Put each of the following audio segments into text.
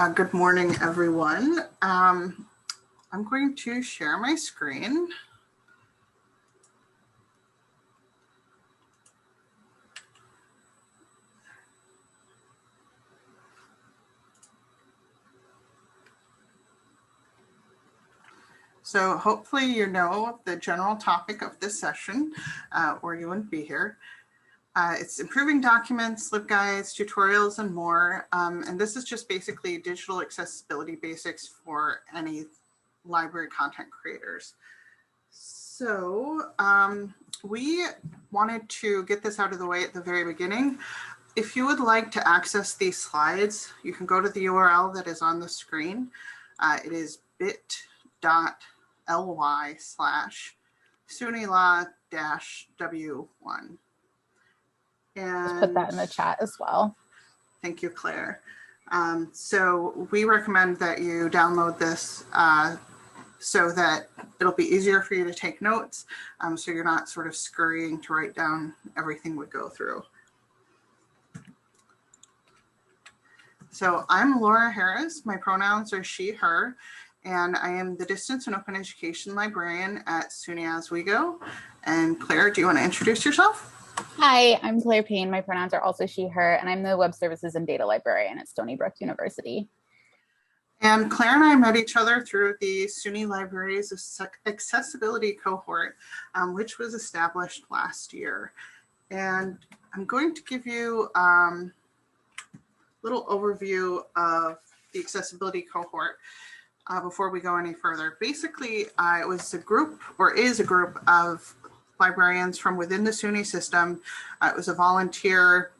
Good morning, everyone. I'm going to share my screen. So hopefully you know the general topic of this session, or you wouldn't be here. It's improving documents, LibGuides, tutorials, and more. And this is just basically digital accessibility basics for any library content creators. So we wanted to get this out of the way at the very beginning. If you would like to access these slides, you can go to the URL that is on the screen. It is bit.ly/SUNYLA-W1. And just put that in the chat as well. Thank you, Claire. So we recommend that you download this so that it'll be easier for you to take notes, so you're not sort of scurrying to write down everything we go through. So I'm Laura Harris. My pronouns are she, her, and I am the Distance and Open Education Librarian at SUNY Oswego. And Claire, do you want to introduce yourself? Hi, I'm Claire Payne. My pronouns are also she, her, and I'm the Web Services and Data Librarian at Stony Brook University. And Claire and I met each other through the SUNY Libraries Accessibility Cohort, which was established last year. And I'm going to give you a little overview of the accessibility cohort before we go any further. Basically, it was a group, or is a group, of librarians from within the SUNY system. It was a volunteer,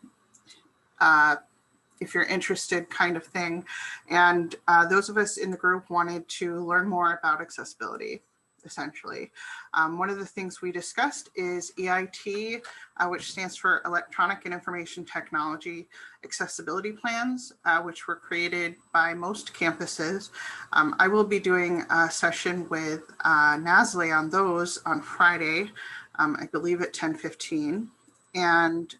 if you're interested kind of thing. And those of us in the group wanted to learn more about accessibility, essentially. One of the things we discussed is EIT, which stands for Electronic and Information Technology Accessibility Plans, which were created by most campuses. I will be doing a session with Nasli on those on Friday, I believe at 10:15. And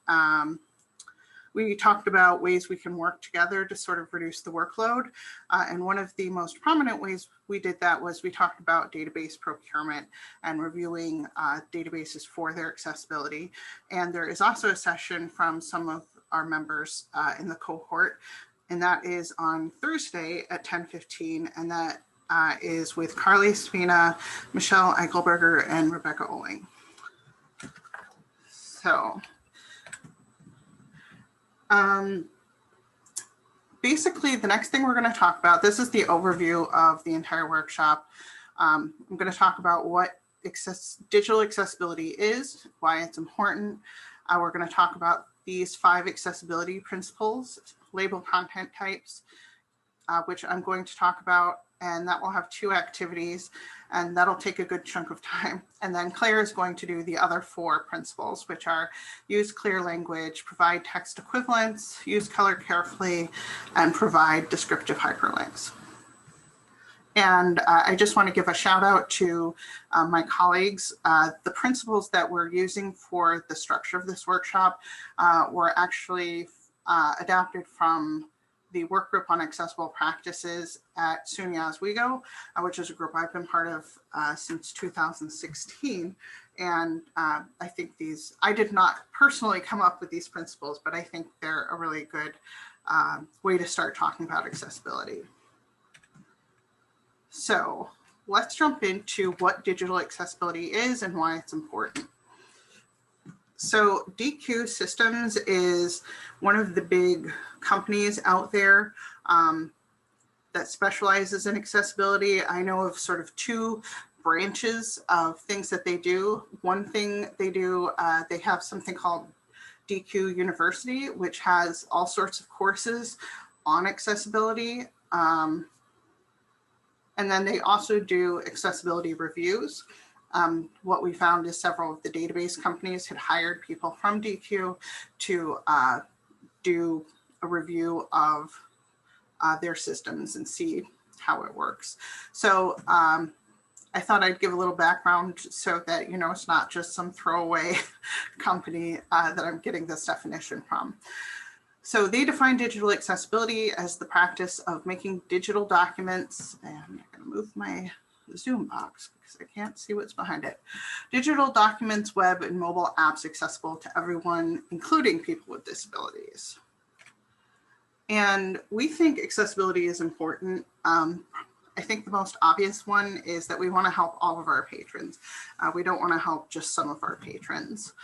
we talked about ways we can work together to sort of reduce the workload. And one of the most prominent ways we did that was we talked about database procurement and reviewing databases for their accessibility. And there is also a session from some of our members in the cohort, and that is on Thursday at 10:15. And that is with Carly Spina, Michelle Eichelberger, and Rebecca Oling. So basically, the next thing we're going to talk about, this is the overview of the entire workshop. I'm going to talk about what digital accessibility is, why it's important. We're going to talk about these 5 accessibility principles, label content types, which I'm going to talk about, and that will have 2 activities, and that'll take a good chunk of time. And then Claire is going to do the other 4 principles, which are use clear language, provide text equivalents, use color carefully, and provide descriptive hyperlinks. And I just want to give a shout out to my colleagues. The principles that we're using for the structure of this workshop were actually adapted from the work group on accessible practices at SUNY Oswego, which is a group I've been part of since 2016. And I think I did not personally come up with these principles, but I think they're a really good way to start talking about accessibility. So let's jump into what digital accessibility is and why it's important. So DQ Systems is one of the big companies out there that specializes in accessibility. I know of sort of 2 branches of things that they do. One thing they do, they have something called DQ University, which has all sorts of courses on accessibility. And then they also do accessibility reviews. What we found is several of the database companies had hired people from DQ to do a review of their systems and see how it works. So I thought I'd give a little background so that, you know, it's not just some throwaway company that I'm getting this definition from. So they define digital accessibility as the practice of making digital documents, and I'm going to move my Zoom box because I can't see what's behind it. Digital documents, web, and mobile apps accessible to everyone, including people with disabilities. And we think accessibility is important. I think the most obvious one is that we want to help all of our patrons. We don't want to help just some of our patrons.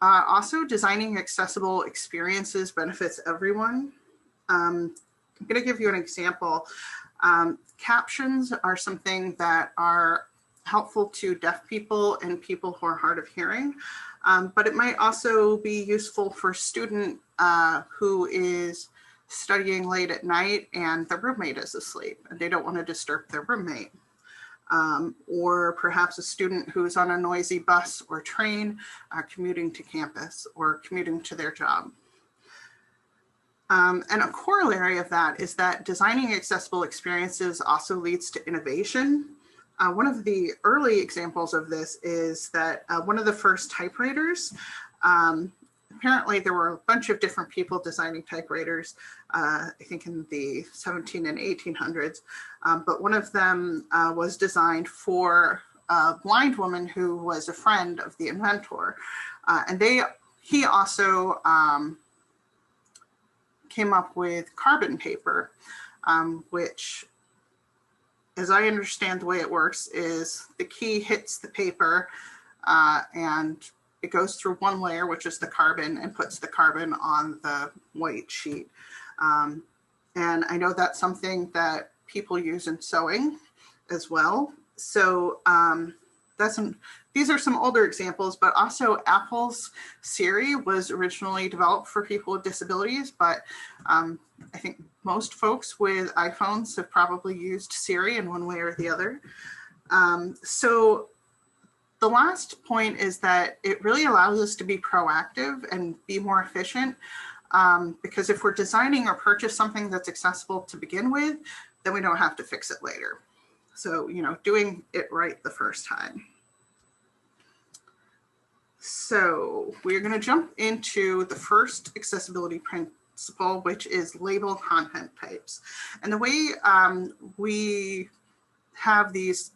Also, designing accessible experiences benefits everyone. I'm going to give you an example. Captions are something that are helpful to deaf people and people who are hard of hearing, but it might also be useful for a student who is studying late at night and the roommate is asleep and they don't want to disturb their roommate. Or perhaps a student who's on a noisy bus or train commuting to campus or commuting to their job. And a corollary of that is that designing accessible experiences also leads to innovation. One of the early examples of this is that one of the first typewriters, apparently there were a bunch of different people designing typewriters, I think in the 17 and 1800s, but one of them was designed for a blind woman who was a friend of the inventor. And he also came up with carbon paper, which, as I understand the way it works, is the key hits the paper and it goes through one layer, which is the carbon, and puts the carbon on the white sheet. And I know that's something that people use in sewing as well. So these are some older examples, but also Apple's Siri was originally developed for people with disabilities, but I think most folks with iPhones have probably used Siri in one way or the other. So the last point is that it really allows us to be proactive and be more efficient, because if we're designing or purchase something that's accessible to begin with, then we don't have to fix it later. So, doing it right the first time. So we're going to jump into the first accessibility principle, which is label content types. And the way we have these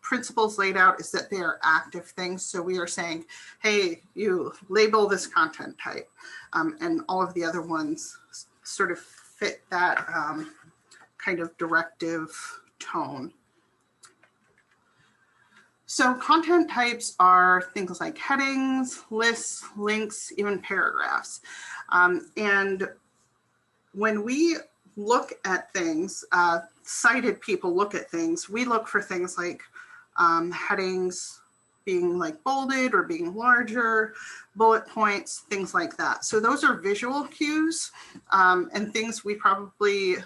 principles laid out is that they are active things. So we are saying, hey, you label this content type, and all of the other ones sort of fit that kind of directive tone. So content types are things like headings, lists, links, even paragraphs. And when we look at things, sighted people look at things, we look for things like headings being like bolded or being larger, bullet points, things like that. So those are visual cues and things we probably,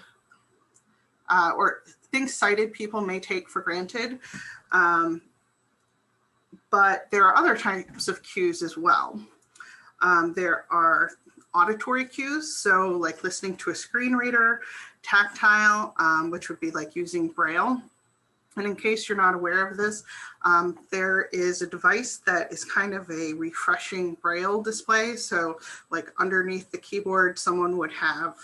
or things sighted people may take for granted. But there are other types of cues as well. There are auditory cues, so like listening to a screen reader, tactile, which would be like using Braille. And in case you're not aware of this, there is a device that is kind of a refreshing Braille display. So like underneath the keyboard, someone would have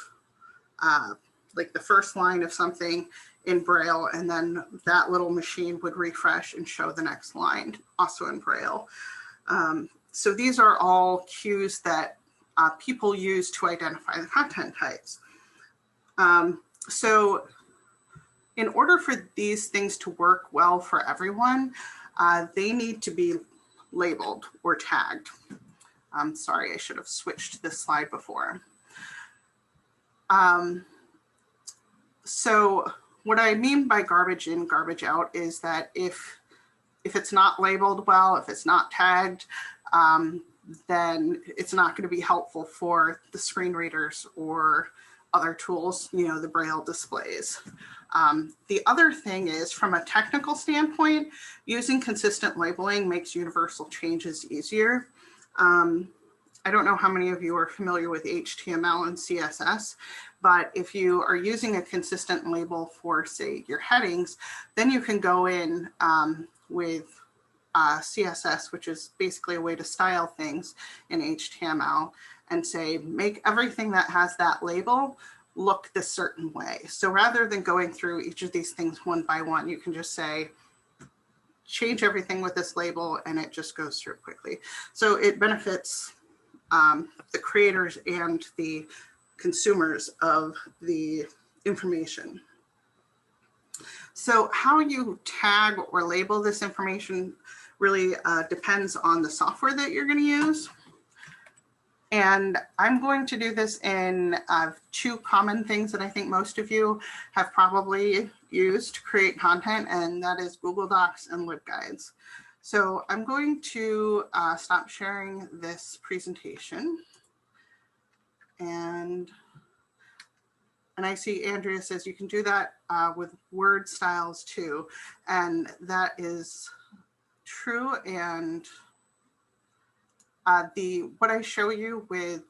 like the first line of something in Braille, and then that little machine would refresh and show the next line, also in Braille. So these are all cues that people use to identify the content types. So in order for these things to work well for everyone, they need to be labeled or tagged. I'm sorry, I should have switched this slide before. So what I mean by garbage in, garbage out is that if it's not labeled well, if it's not tagged, then it's not going to be helpful for the screen readers or other tools, the Braille displays. The other thing is, from a technical standpoint, using consistent labeling makes universal changes easier. I don't know how many of you are familiar with HTML and CSS, but if you are using a consistent label for, say, your headings, then you can go in with CSS, which is basically a way to style things in HTML, and say, make everything that has that label look this certain way. So rather than going through each of these things one by one, you can just say, change everything with this label, and it just goes through quickly. So it benefits the creators and the consumers of the information. So how you tag or label this information really depends on the software that you're going to use. And I'm going to do this in two common things that I think most of you have probably used to create content, and that is Google Docs and LibGuides. So I'm going to stop sharing this presentation. And I see Andrea says you can do that with word styles too. And that is true. And what I show you with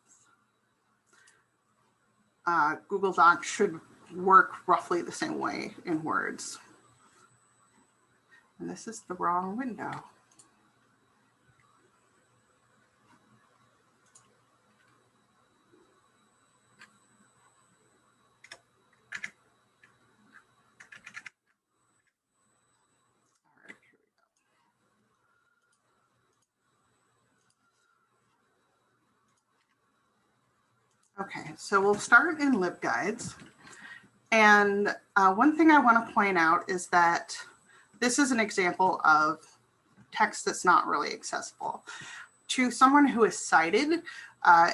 Google Docs should work roughly the same way in Words. And this is the wrong window. Okay, so we'll start in LibGuides. And one thing I want to point out is that this is an example of text that's not really accessible. To someone who is sighted,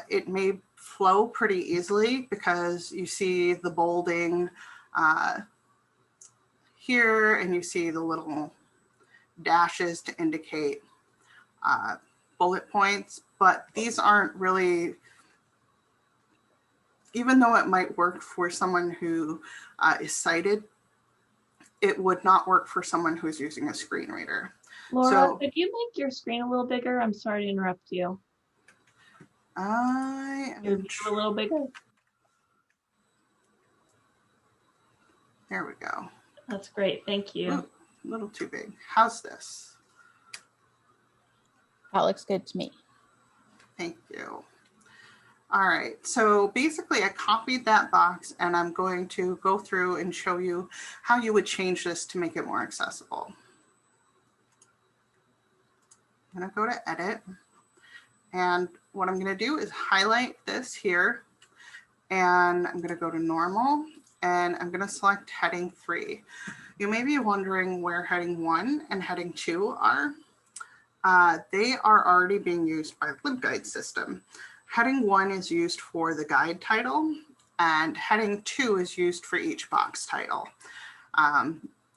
it may flow pretty easily because you see the bolding here, and you see the little dashes to indicate bullet points, but these aren't really, even though it might work for someone who is sighted, it would not work for someone who's using a screen reader. Laura, So, could you make your screen a little bigger? I'm sorry to interrupt you. Your view a little bigger. There we go. That's great. Thank you. Ooh, a little too big. How's this? That looks good to me. Thank you. All right, so basically I copied that box, and I'm going to go through and show you how you would change this to make it more accessible. I'm gonna go to edit, and what I'm gonna do is highlight this here, and I'm gonna go to normal, and I'm gonna select heading 3. You may be wondering where heading 1 and heading 2 are. They are already being used by the LibGuides system. Heading 1 is used for the guide title, and heading 2 is used for each box title.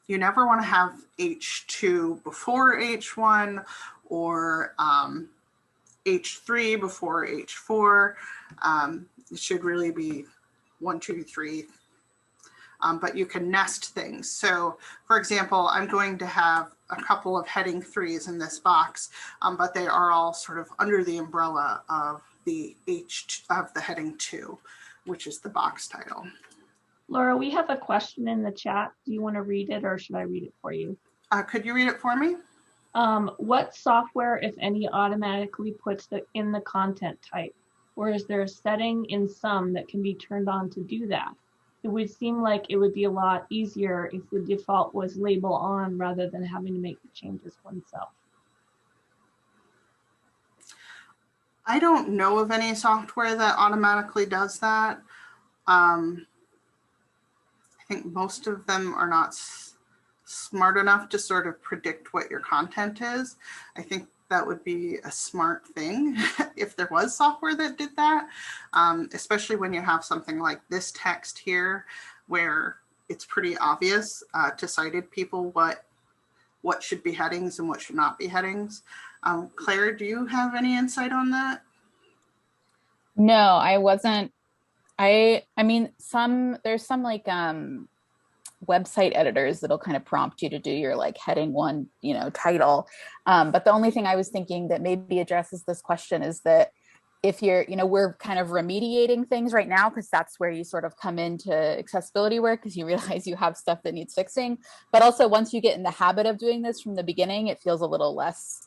You never want to have H2 before H1 or H3 before H4. It should really be 1, 2, 3. But you can nest things. So for example, I'm going to have a couple of heading 3s in this box, but they are all sort of under the umbrella of the heading 2, which is the box title. Laura, we have a question in the chat. Do you want to read it, or should I read it for you? Could you read it for me? What software, if any, automatically puts in the content type? Or is there a setting in some that can be turned on to do that? It would seem like it would be a lot easier if the default was label on rather than having to make the changes oneself. I don't know of any software that automatically does that. I think most of them are not smart enough to sort of predict what your content is. I think that would be a smart thing if there was software that did that, especially when you have something like this text here, where it's pretty obvious to sighted people what should be headings and what should not be headings. Claire, do you have any insight on that? No, I wasn't. I mean, there's some like website editors that'll kind of prompt you to do your like heading 1, title. But the only thing I was thinking that maybe addresses this question is that if you're, we're kind of remediating things right now, because that's where you sort of come into accessibility work, because you realize you have stuff that needs fixing. But also once you get in the habit of doing this from the beginning, it feels a little less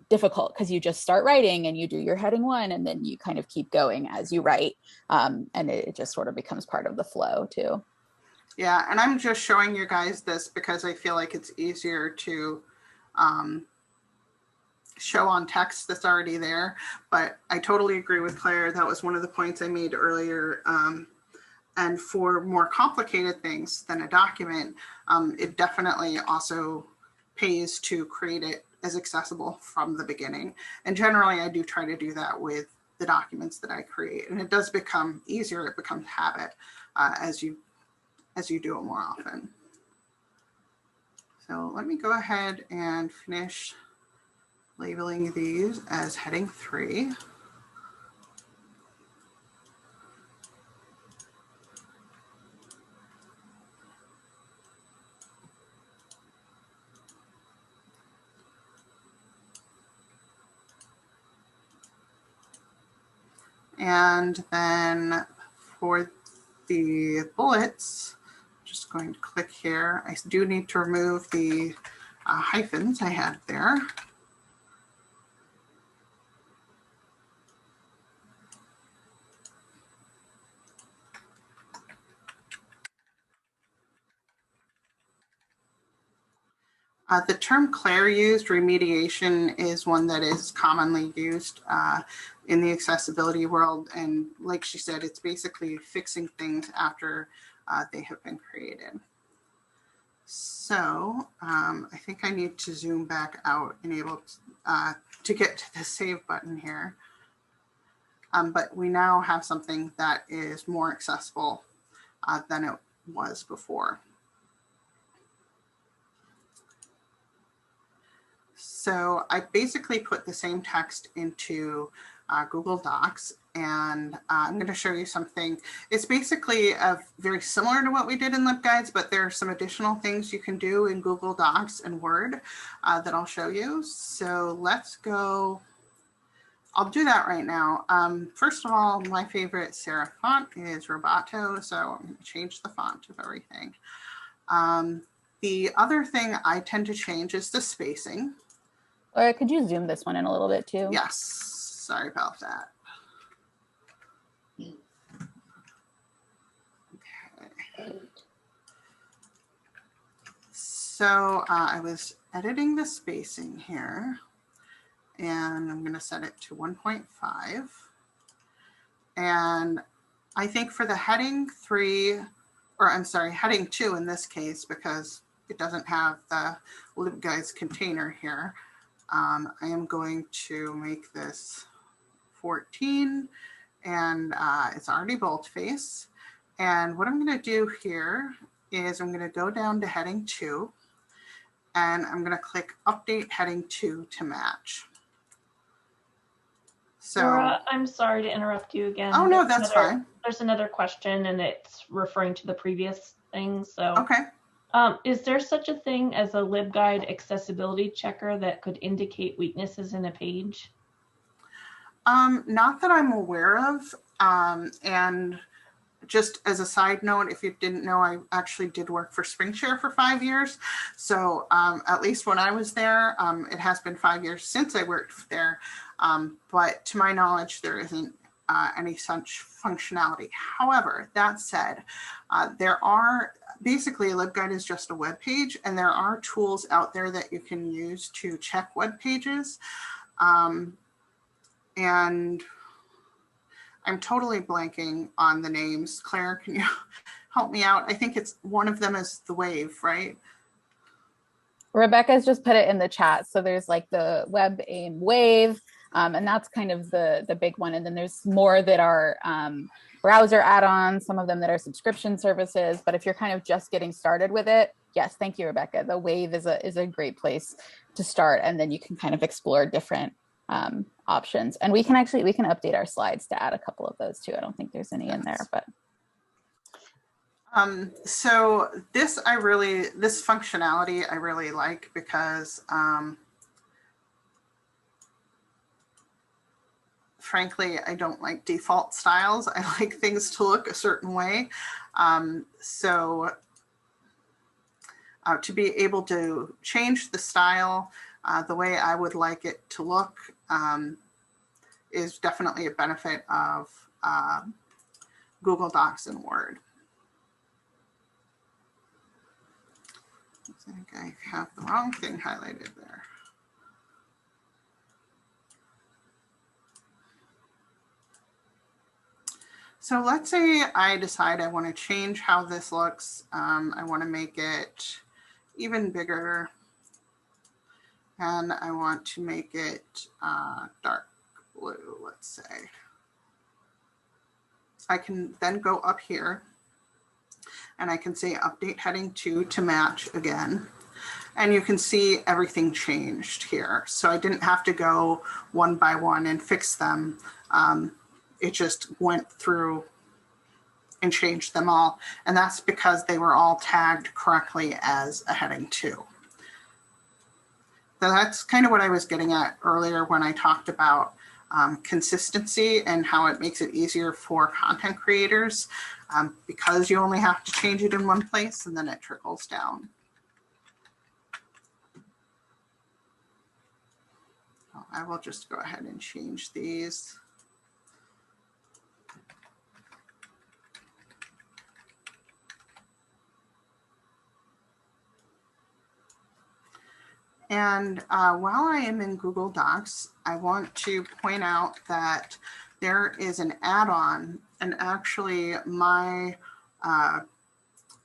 difficult because you just start writing and you do your heading 1 and then you kind of keep going as you write, and it just sort of becomes part of the flow too. Yeah, and I'm just showing you guys this because I feel like it's easier to show on text that's already there. But I totally agree with Claire. That was one of the points I made earlier. And for more complicated things than a document, it definitely also pays to create it as accessible from the beginning. And generally, I do try to do that with the documents that I create. And it does become easier. It becomes habit as you do it more often. So let me go ahead and finish labeling these as heading 3. And then for the bullets, just going to click here. I do need to remove the hyphens I had there. The term Claire used, remediation, is one that is commonly used in the accessibility world. And like she said, it's basically fixing things after they have been created. So I think I need to zoom back out and able to get to the save button here. But we now have something that is more accessible than it was before. So I basically put the same text into Google Docs, and I'm going to show you something. It's basically very similar to what we did in LibGuides, but there are some additional things you can do in Google Docs and Word that I'll show you. So let's go. I'll do that right now. First of all, my favorite serif font is Roboto, so I'm going to change the font of everything. The other thing I tend to change is the spacing. Or could you zoom this one in a little bit too? Yes, sorry about that. Okay. So I was editing the spacing here, and I'm going to set it to 1.5. And I think for the heading 3, or I'm sorry, heading 2 in this case, because it doesn't have the LibGuides container here, I am going to make this 14, and it's already boldface. And what I'm going to do here is I'm going to go down to heading 2, and I'm going to click Update Heading 2 to match. So, Laura, I'm sorry to interrupt you again. Oh, no, that's fine. There's another question, and it's referring to the previous thing. So, okay. Is there such a thing as a LibGuide accessibility checker that could indicate weaknesses in a page? Not that I'm aware of. And just as a side note, if you didn't know, I actually did work for SpringShare for 5 years. So at least when I was there, it has been 5 years since I worked there. But to my knowledge, there isn't any such functionality. However, that said, there are basically LibGuide is just a web page, and there are tools out there that you can use to check web pages. And I'm totally blanking on the names. Claire, can you help me out? I think it's one of them is the Wave, right? Rebecca's just put it in the chat. So there's like the WebAIM Wave, and that's kind of the big one. And then there's more that are browser add-ons, some of them that are subscription services. But if you're kind of just getting started with it, yes, thank you, Rebecca. The Wave is a great place to start, and then you can kind of explore different options. And we can update our slides to add a couple of those too. I don't think there's any in there, but. So this functionality I really like because frankly, I don't like default styles. I like things to look a certain way. So to be able to change the style The way I would like it to look is definitely a benefit of Google Docs and Word. I think I have the wrong thing highlighted there. So let's say I decide I want to change how this looks. I want to make it even bigger, and I want to make it dark blue, let's say. I can then go up here and I can say update heading 2 to match again. And you can see everything changed here. So I didn't have to go one by one and fix them. It just went through and changed them all. And that's because they were all tagged correctly as a heading 2. So that's kind of what I was getting at earlier when I talked about consistency and how it makes it easier for content creators because you only have to change it in one place and then it trickles down. I will just go ahead and change these. And while I am in Google Docs, I want to point out that there is an add-on, and actually my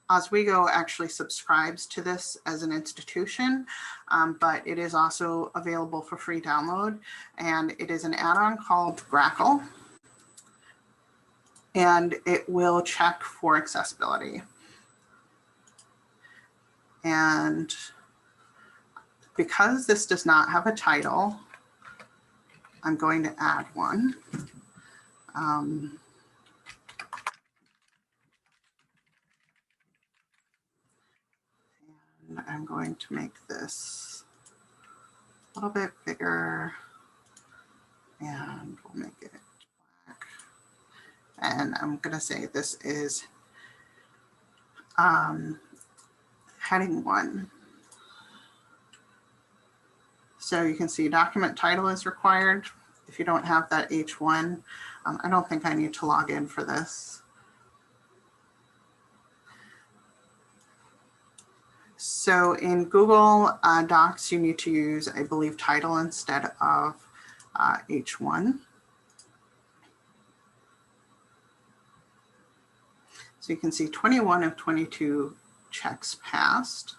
Oswego actually subscribes to this as an institution, but it is also available for free download. And it is an add-on called Grackle, and it will check for accessibility. And because this does not have a title, I'm going to add one. And I'm going to make this a little bit bigger, and we'll make it black. And I'm going to say this is heading 1. So you can see document title is required. If you don't have that H1, I don't think I need to log in for this. So in Google Docs, you need to use, I believe, title instead of H1. So you can see 21 of 22 checks passed.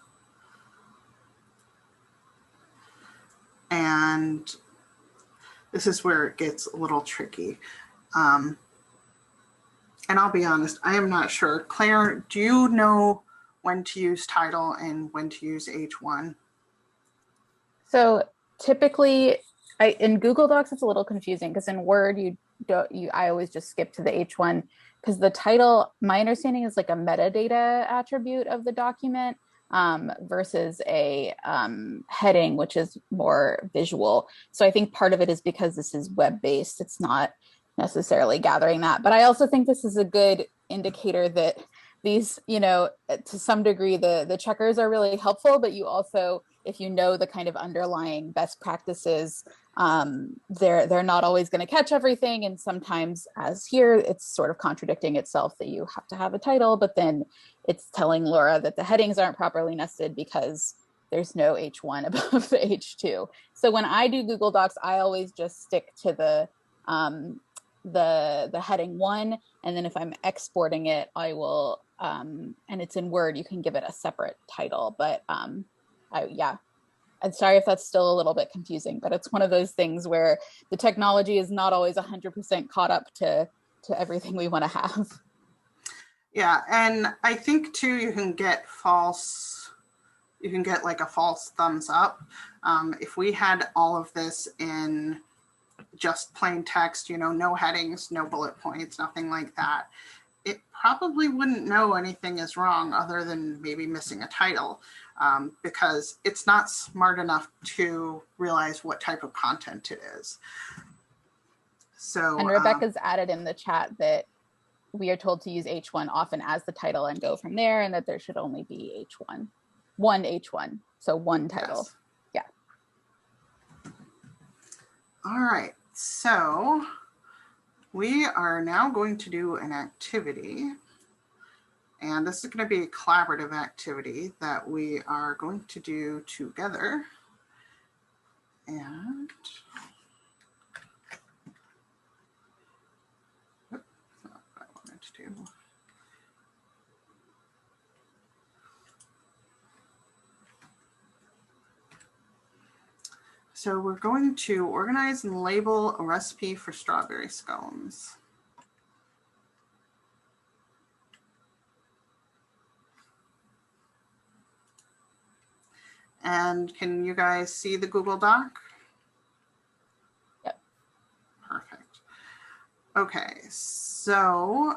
And this is where it gets a little tricky. And I'll be honest, I am not sure. Claire, do you know when to use title and when to use H1? So typically, in Google Docs, it's a little confusing because in Word, I always just skip to the H1 because the title, my understanding is like a metadata attribute of the document. Versus a heading, which is more visual. So I think part of it is because this is web-based, it's not necessarily gathering that. But I also think this is a good indicator that these, to some degree, the checkers are really helpful, but you also, if you know the kind of underlying best practices, they're not always going to catch everything. And sometimes, as here, it's sort of contradicting itself that you have to have a title, but then it's telling Laura that the headings aren't properly nested because there's no H1 above the H2. So when I do Google Docs, I always just stick to the heading 1. And then if I'm exporting it, I will, and it's in Word, you can give it a separate title. But yeah, I'm sorry if that's still a little bit confusing, but it's one of those things where the technology is not always 100% caught up to everything we want to have. Yeah, and I think too, you can get like a false thumbs up. If we had all of this in just plain text, no headings, no bullet points, nothing like that, it probably wouldn't know anything is wrong other than maybe missing a title, because it's not smart enough to realize what type of content it is. So, and Rebecca's added in the chat that we are told to use H1 often as the title and go from there, and that there should only be one H1, so one title. Yes. Yeah. All right, so we are now going to do an activity. And this is going to be a collaborative activity that we are going to do together. And oops, that's not what I wanted to do. So we're going to organize and label a recipe for strawberry scones. And can you guys see the Google Doc? Yep. Perfect. Okay, so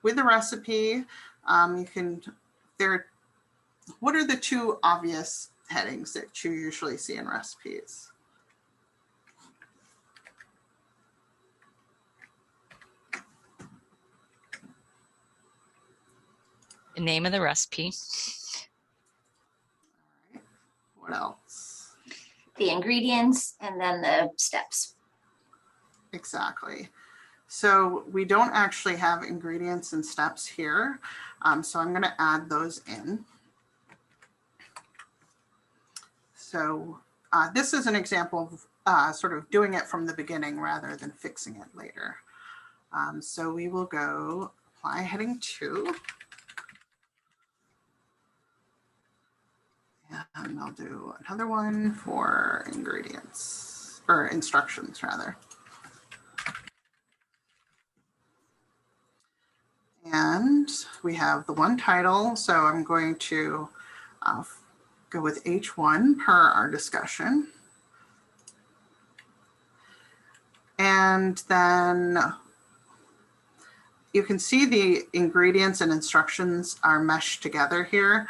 with the recipe, you can, what are the two obvious headings that you usually see in recipes? The name of the recipe. All right. What else? The ingredients and then the steps. Exactly. So we don't actually have ingredients and steps here. So I'm going to add those in. So this is an example of sort of doing it from the beginning rather than fixing it later. So we will go apply heading 2. And I'll do another one for ingredients, or instructions rather. And we have the one title, so I'm going to go with H1 per our discussion. And then you can see the ingredients and instructions are meshed together here,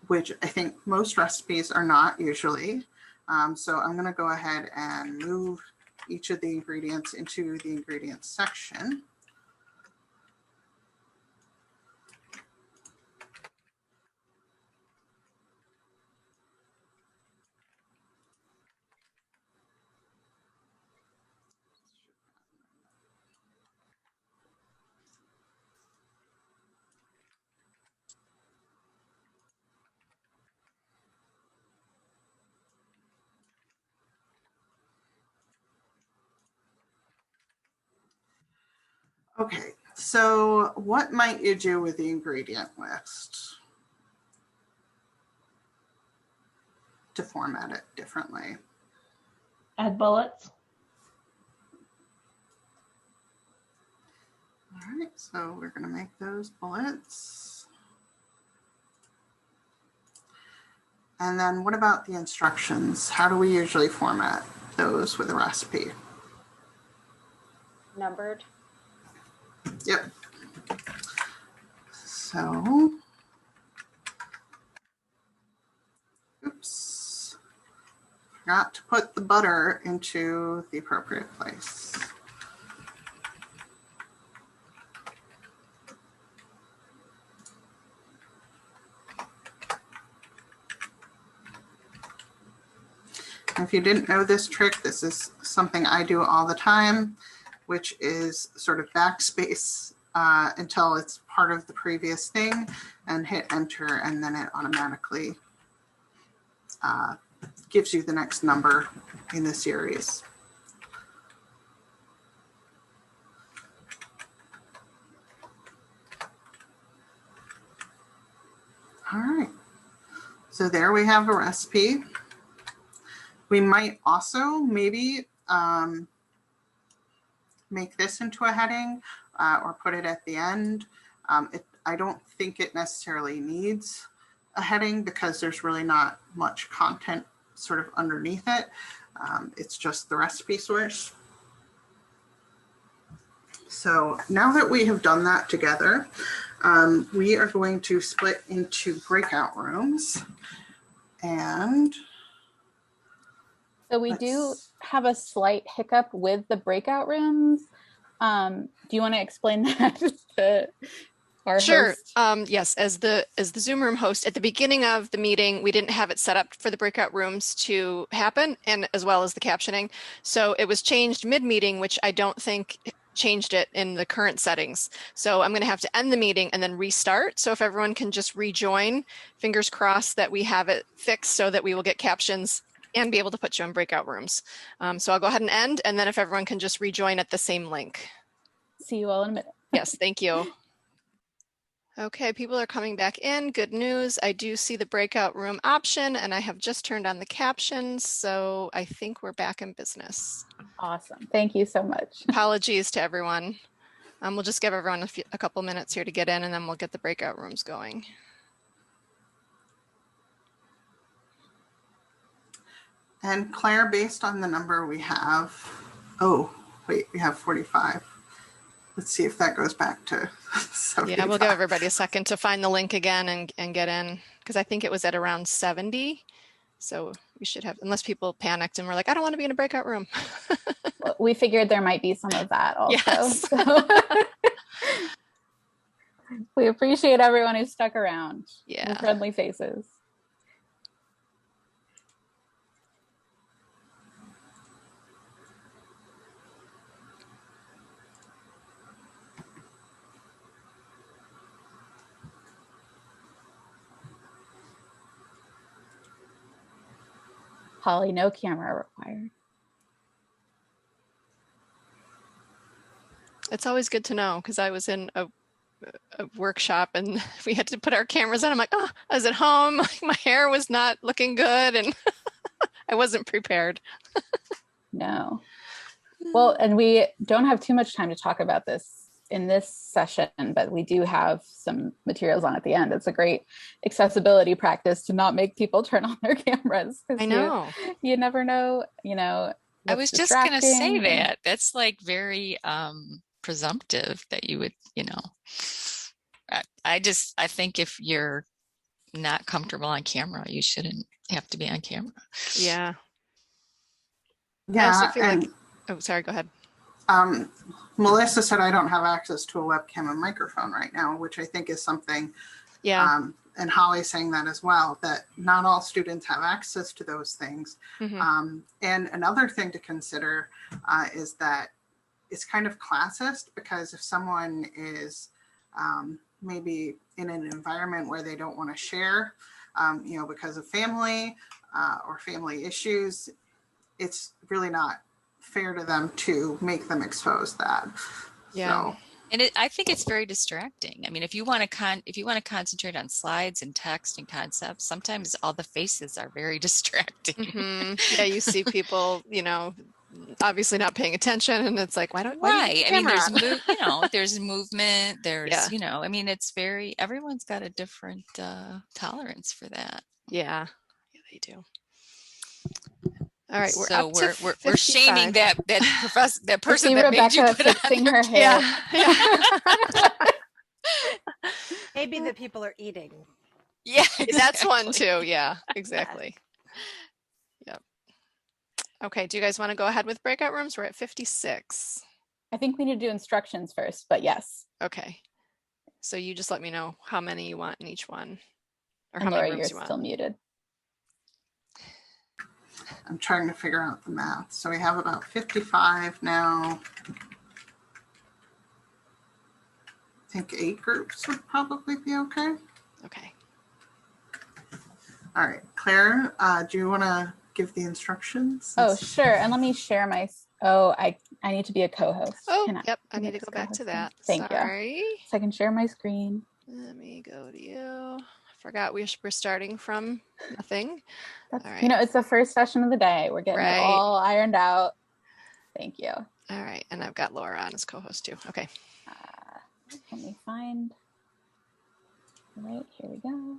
which I think most recipes are not usually. So I'm going to go ahead and move each of the ingredients into the ingredients section. Okay, so what might you do with the ingredient list to format it differently? Add bullets. All right, so we're going to make those bullets. And then what about the instructions? How do we usually format those with a recipe? Numbered. Yep. So, oops, forgot to put the butter into the appropriate place. If you didn't know this trick, this is something I do all the time, which is sort of backspace until it's part of the previous thing and hit enter, and then it automatically gives you the next number in the series. All right, so there we have a recipe. We might also maybe make this into a heading or put it at the end. I don't think it necessarily needs a heading because there's really not much content sort of underneath it. It's just the recipe source. So now that we have done that together, we are going to split into breakout rooms. And So we do have a slight hiccup with the breakout rooms. Do you want to explain that our Sure. host? Yes, as the Zoom room host, at the beginning of the meeting, we didn't have it set up for the breakout rooms to happen, and as well as the captioning. So it was changed mid-meeting, which I don't think changed it in the current settings. So I'm going to have to end the meeting and then restart. So if everyone can just rejoin, fingers crossed that we have it fixed so that we will get captions and be able to put you in breakout rooms. So I'll go ahead and end, and then if everyone can just rejoin at the same link. See you all in a minute. Yes, thank you. Okay, people are coming back in. Good news. I do see the breakout room option, and I have just turned on the captions, so I think we're back in business. Awesome. Thank you so much. Apologies to everyone. We'll just give everyone a couple minutes here to get in, and then we'll get the breakout rooms going. And Claire, based on the number we have, oh, wait, we have 45. Let's see if that goes back to 75. Yeah, we'll give everybody a second to find the link again and get in, because I think it was at around 70. So we should have, unless people panicked and were like, I don't want to be in a breakout room. We figured there might be some of that also. Yes. So. We appreciate everyone who stuck around. Yeah. The friendly faces. Holly, no camera required. It's always good to know, because I was in a workshop and we had to put our cameras on. I'm like, oh, I was at home. My hair was not looking good and I wasn't prepared. No. Well, and we don't have too much time to talk about this in this session, but we do have some materials on at the end. It's a great accessibility practice to not make people turn on their cameras. I know. You never know, I was just going to say that. That's like very presumptive that you would, I think if you're not comfortable on camera, you shouldn't have to be on camera. Yeah. Yeah. I also feel like, oh, sorry, go ahead. Melissa said I don't have access to a webcam and microphone right now, which I think is something. Yeah. And Holly's saying that as well, that not all students have access to those things. Mm-hmm. And another thing to consider is that it's kind of classist, because if someone is maybe in an environment where they don't want to share, because of family or family issues, it's really not fair to them to make them expose that. Yeah. So. And I think it's very distracting. I mean, if you want to concentrate on slides and text and concepts, sometimes all the faces are very distracting. Mm-hmm. Yeah, you see people, obviously not paying attention, and it's like, why do right? I mean, there's on? there's movement. There's Yeah. I mean, it's very, everyone's got a different tolerance for that. Yeah, they do. All right, we're shaming that professor, that person that Rebecca made you put fixing on her hair. Yeah. Maybe the people are eating. Yeah, exactly. That's one too. Yeah, exactly. Yep. Okay, do you guys want to go ahead with breakout rooms? We're at 56. I think we need to do instructions first, but yes. Okay. So you just let me know how many you want in each one, or And how Laura, many rooms you you're want. still muted. I'm trying to figure out the math. So we have about 55 now. I think 8 groups would probably be okay. Okay. All right, Claire, do you want to give the instructions? Oh, sure. And let me share my, I need to be a co-host. Oh, yep. I need to go back to that. Sorry. You. So I can share my screen. Let me go to you. I forgot we're starting from nothing. That's, all right. It's the first session of the day. We're getting it all ironed out. Thank you. All right. And I've got Laura on as co-host too. Okay. Let me find. All right, here we go.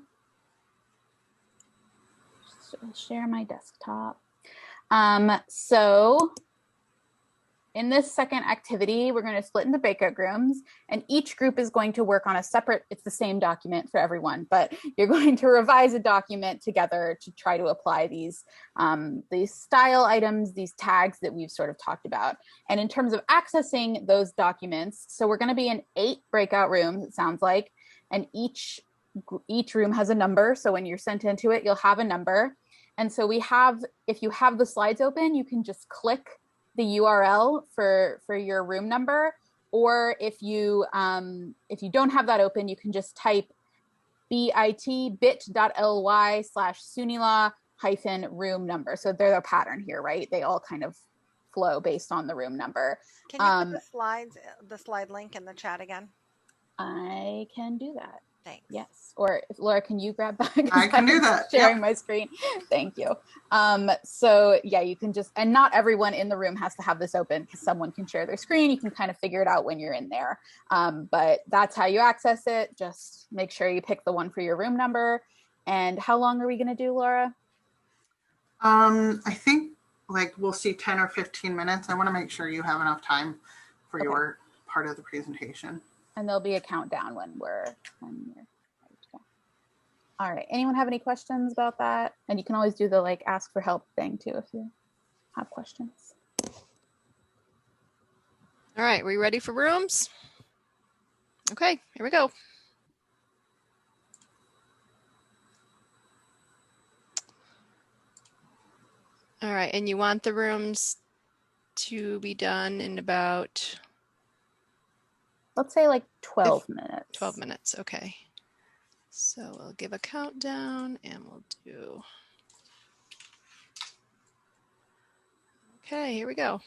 Just share my desktop. So in this second activity, we're going to split into breakout rooms, and each group is going to work on a separate, it's the same document for everyone, but you're going to revise a document together to try to apply these style items, these tags that we've sort of talked about. And in terms of accessing those documents, so we're going to be in 8 breakout rooms, it sounds like, and each room has a number. So when you're sent into it, you'll have a number. And so we have, if you have the slides open, you can just click the URL for your room number, or if you don't have that open, you can just type bit.ly/SUNYLA-room number. So they're a pattern here, right? They all kind of flow based on the room number. Can you put the slide link in the chat again? I can do that. Thanks. Yes. Or if, Laura, can you grab that? I can do that. Sharing my screen. Thank you. So yeah, you can just, and not everyone in the room has to have this open because someone can share their screen. You can kind of figure it out when you're in there. But that's how you access it. Just make sure you pick the one for your room number. And how long are we going to do, Laura? I think like we'll see 10 or 15 minutes. I want to make sure you have enough time for your part of the presentation. And there'll be a countdown when you're ready to go. All right. Anyone have any questions about that? And you can always do the like ask for help thing too if you have questions. All right, we ready for rooms? Okay, here we go. All right, and you want the rooms to be done in about, let's say like 12 minutes. 12 minutes, okay. So we'll give a countdown and we'll do, okay, here we go.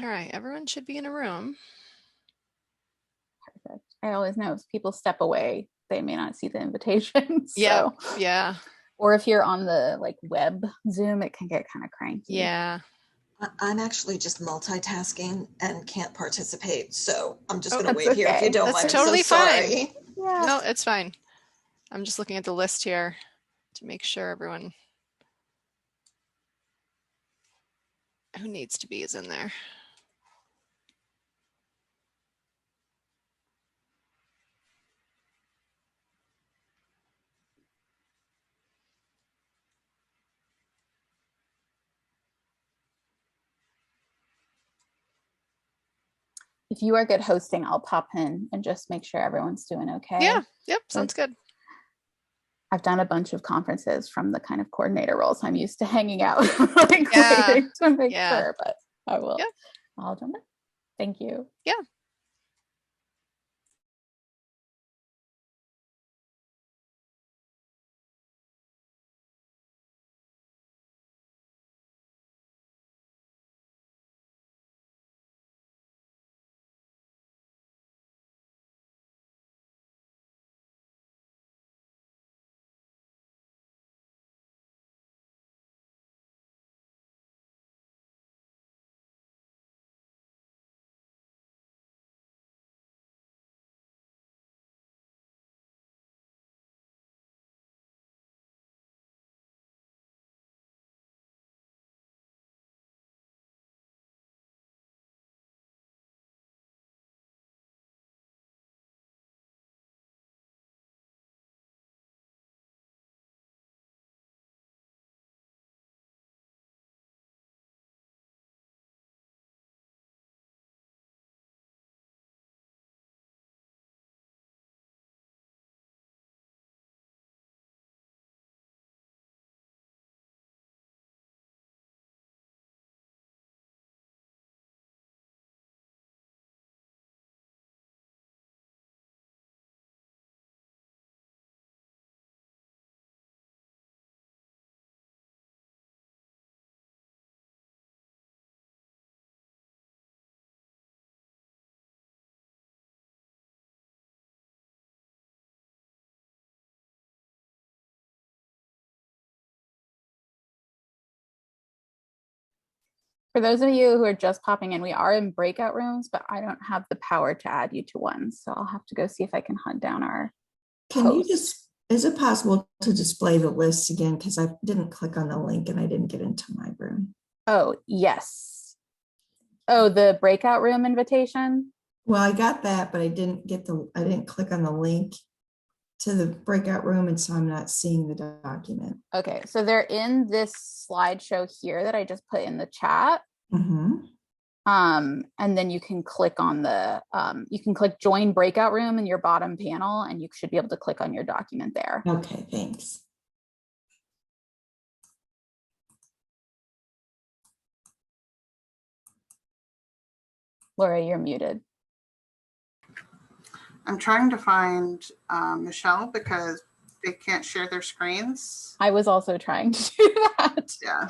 All right, everyone should be in a room. Perfect. I always know if people step away, they may not see the invitation. Yeah, So. yeah. Or if you're on the like web Zoom, it can get kind of cranky. Yeah. I'm actually just multitasking and can't participate, so I'm just going to wait okay. here if you don't That's mind. totally so fine. Yeah. No, it's fine. I'm just looking at the list here to make sure everyone who needs to be is in there. If you are good hosting, I'll pop in and just make sure everyone's doing okay. Yeah, yep, sounds good. I've done a bunch of conferences from the kind of coordinator roles. I'm used to hanging out like Yeah. waiting to make sure, but I will. Yep. I'll jump in. Thank you. Yeah. For those of you who are just popping in, we are in breakout rooms, but I don't have the power to add you to one. So I'll have to go see if I can hunt down our Can you host. just, is it possible to display the list again? Because I didn't click on the link and I didn't get into my room. Oh, yes. Oh, the breakout room invitation? Well, I got that, but I didn't click on the link to the breakout room, and so I'm not seeing the document. Okay, so they're in this slideshow here that I just put in the chat. Mm-hmm. And then you can click on the, you can click join breakout room in your bottom panel, and you should be able to click on your document there. Okay, thanks. Laura, you're muted. I'm trying to find Michelle because they can't share their screens. I was also trying to do that. Yeah.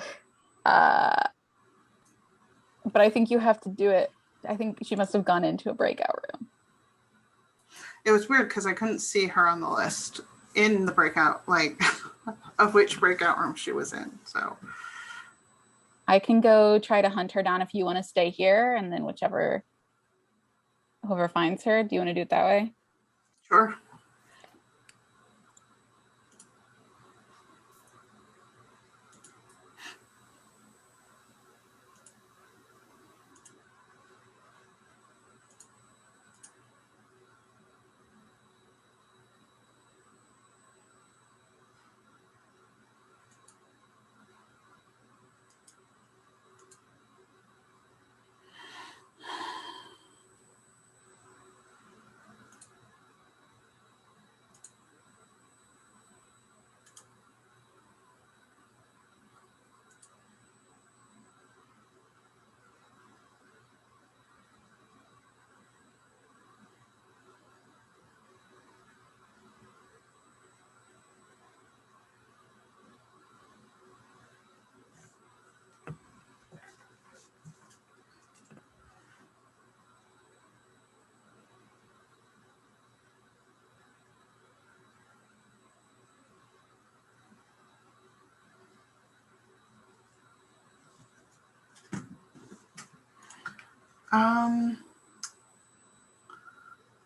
But I think you have to do it. I think she must have gone into a breakout room. It was weird because I couldn't see her on the list in the breakout, like of which breakout room she was in. So I can go try to hunt her down if you want to stay here, and then whoever finds her. Do you want to do it that way? sure.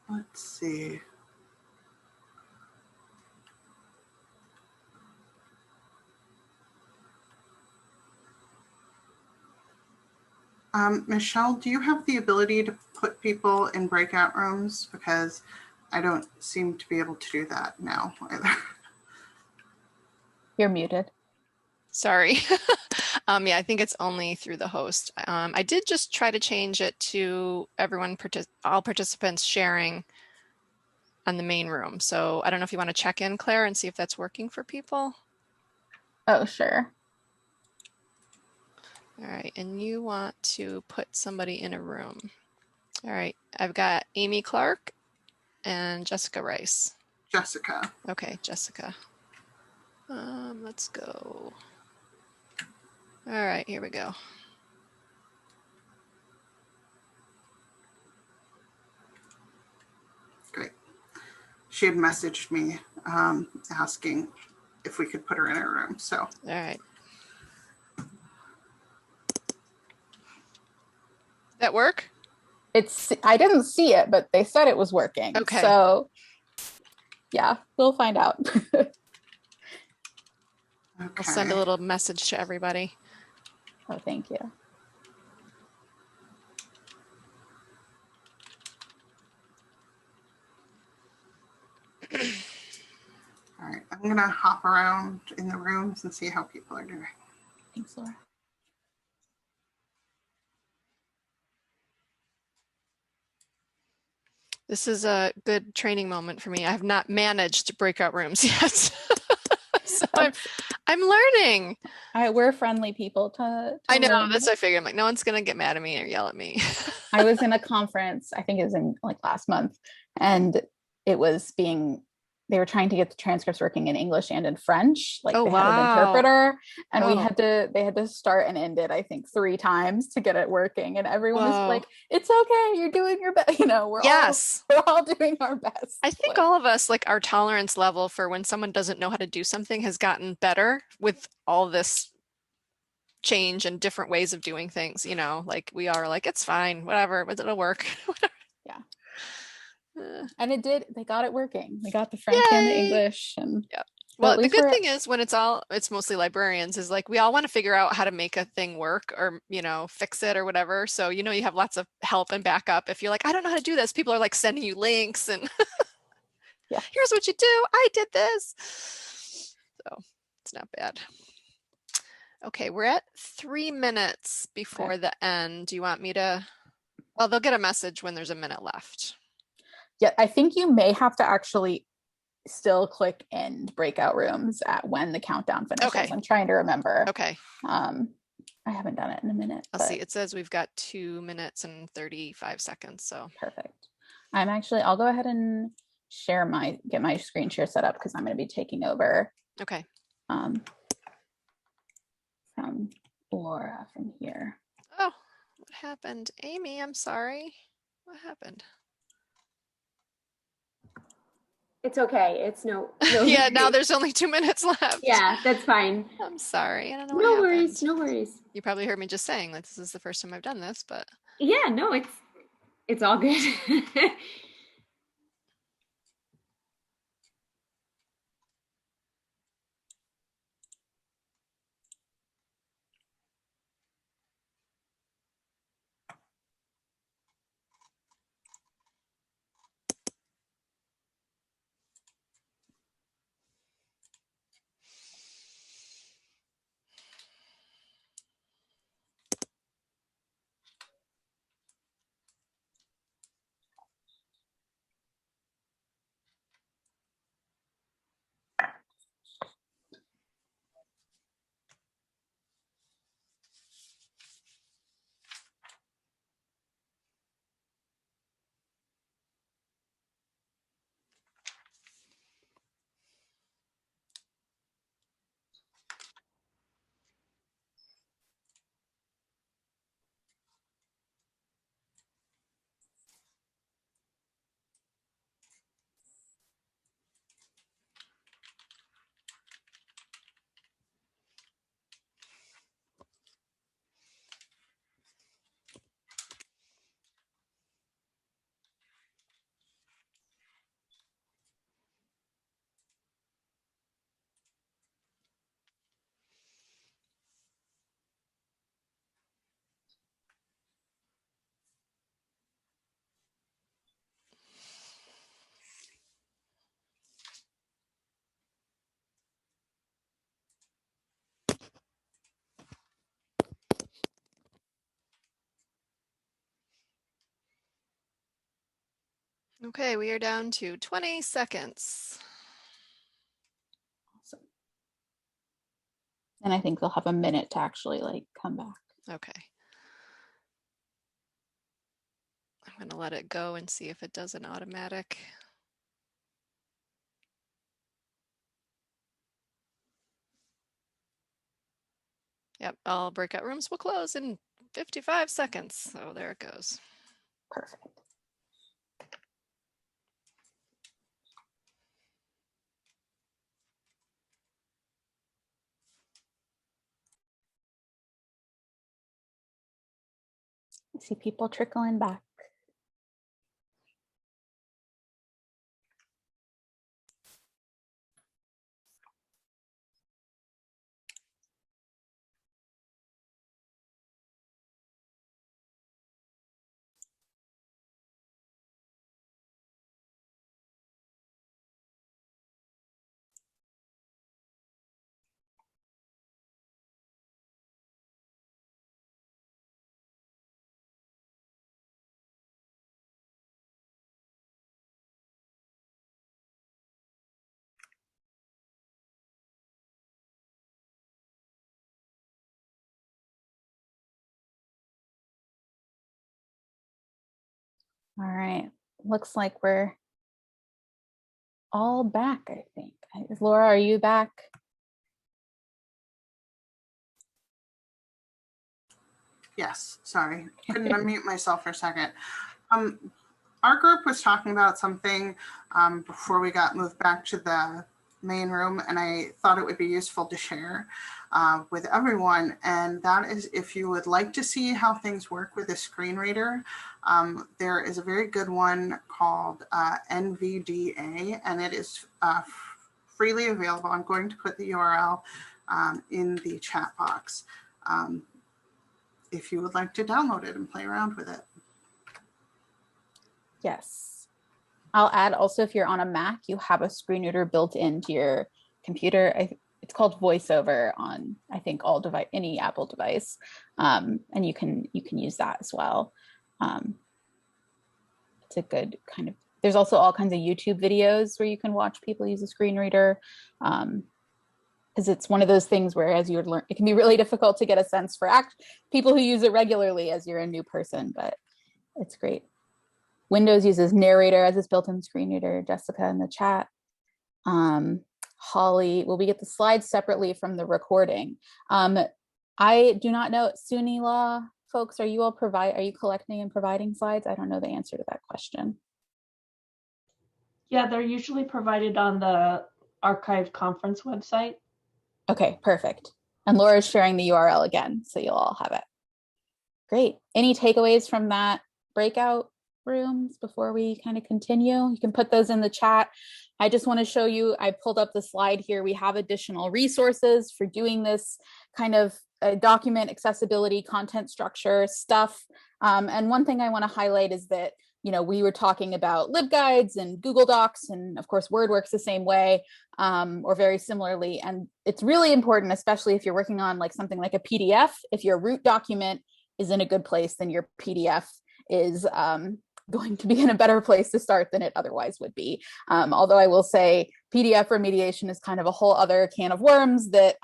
Let's see. Michelle, do you have the ability to put people in breakout rooms? Because I don't seem to be able to do that now either. You're muted. Sorry. Yeah, I think it's only through the host. I did just try to change it to all participants sharing on the main room. So I don't know if you want to check in, Claire, and see if that's working for people. Oh, sure. All right, and you want to put somebody in a room. All right, I've got Amy Clark and Jessica Rice. Jessica. Okay, Jessica. Let's go. All right, here we go. Great. She had messaged me asking if we could put her in her room. So. All right. That work? I didn't see it, but they said it was working. Okay. So yeah, we'll find out. Okay. I'll send a little message to everybody. Oh, thank you. All right, I'm gonna hop around in the rooms and see how people are doing. Thanks, Laura. This is a good training moment for me. I have not managed breakout rooms yet. So I'm learning. We're friendly people to I know, learn. that's what I figured. I'm like, no one's gonna get mad at me or yell at me. I was in a conference, I think it was in like last month, and they were trying to get the transcripts working in English and in French. Like they had an interpreter, and they had to start and end it, I think 3 times to get it working. And everyone was like, it's okay, you're doing your best. You know, we're all doing our best. I think all of us, like, our tolerance level for when someone doesn't know how to do something has gotten better with all this change and different ways of doing things, you know, like we are like, it's fine, whatever, but it'll work. Yeah. And it did, they got it working. They got the French and the English. And yeah. but Well, at the least good we're- thing is when it's mostly librarians, is like, we all want to figure out how to make a thing work or, you know, fix it or whatever. So, you know, you have lots of help and backup. If you're like, I don't know how to do this, people are like sending you links and Yeah. here's what you do. I did this. So it's not bad. Okay, we're at 3 minutes before the end. Do you want me to, well, they'll get a message when there's a minute left. Yeah, I think you may have to actually still click end breakout rooms at when the countdown finishes. Okay. I'm trying to remember. Okay. I haven't done it in a minute. I'll see. It says we've got 2 minutes and 35 seconds. So perfect. I'll go ahead and get my screen share set up because I'm going to be taking over. Okay. From Laura from here. Oh, what happened? Amy, I'm sorry. What happened? It's okay. It's no yeah, now there's only 2 minutes left. Yeah, that's fine. I'm sorry. I don't know No what worries. happened. No worries. You probably heard me just saying that this is the first time I've done this, but yeah, no, it's all good. okay, we are down to 20 seconds. Awesome. And I think they'll have a minute to actually like come back. Okay. I'm going to let it go and see if it does an automatic. Yep, all breakout rooms will close in 55 seconds. So there it goes. Perfect. I see people trickling back. All right, looks like we're all back, I think. Laura, are you back? Yes, sorry, couldn't unmute myself for a second. Our group was talking about something before we got moved back to the main room, and I thought it would be useful to share. with everyone. And that is, if you would like to see how things work with a screen reader, there is a very good one called NVDA, and it is freely available. I'm going to put the URL in the chat box if you would like to download it and play around with it. Yes. I'll add also, if you're on a Mac, you have a screen reader built into your computer. It's called VoiceOver on, I think, any Apple device, and you can use that as well. It's a good kind of. There's also all kinds of YouTube videos where you can watch people use a screen reader, because it's one of those things where, as you would learn, it can be really difficult to get a sense for people who use it regularly as you're a new person, but it's great. Windows uses Narrator as its built-in screen reader. Jessica in the chat. Holly, will we get the slides separately from the recording? I do not know. SUNYLA folks, are you collecting and providing slides? I don't know the answer to that question. Yeah, they're usually provided on the archived conference website. Okay, perfect. And Laura's sharing the URL again, so you'll all have it. Great. Any takeaways from that breakout rooms before we kind of continue? You can put those in the chat. I just want to show you, I pulled up the slide here. We have additional resources for doing this kind of document accessibility, content structure stuff. And one thing I want to highlight is that, we were talking about LibGuides and Google Docs, and of course, Word works the same way, or very similarly. And it's really important, especially if you're working on something like a PDF, if your root document is in a good place, then your PDF is going to be in a better place to start than it otherwise would be. Although I will say PDF remediation is kind of a whole other can of worms that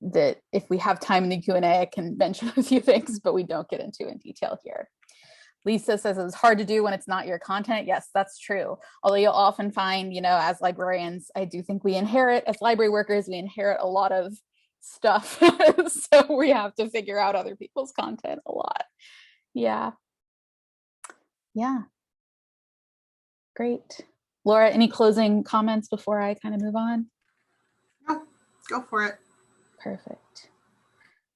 that if we have time in the Q&A, I can mention a few things, but we don't get into in detail here. Lisa says it's hard to do when it's not your content. Yes, that's true. Although you'll often find, as librarians, I do think we inherit, as library workers, we inherit a lot of stuff. So we have to figure out other people's content a lot. Yeah. Yeah. Great. Laura, any closing comments before I kind of move on? No, go for it. Perfect.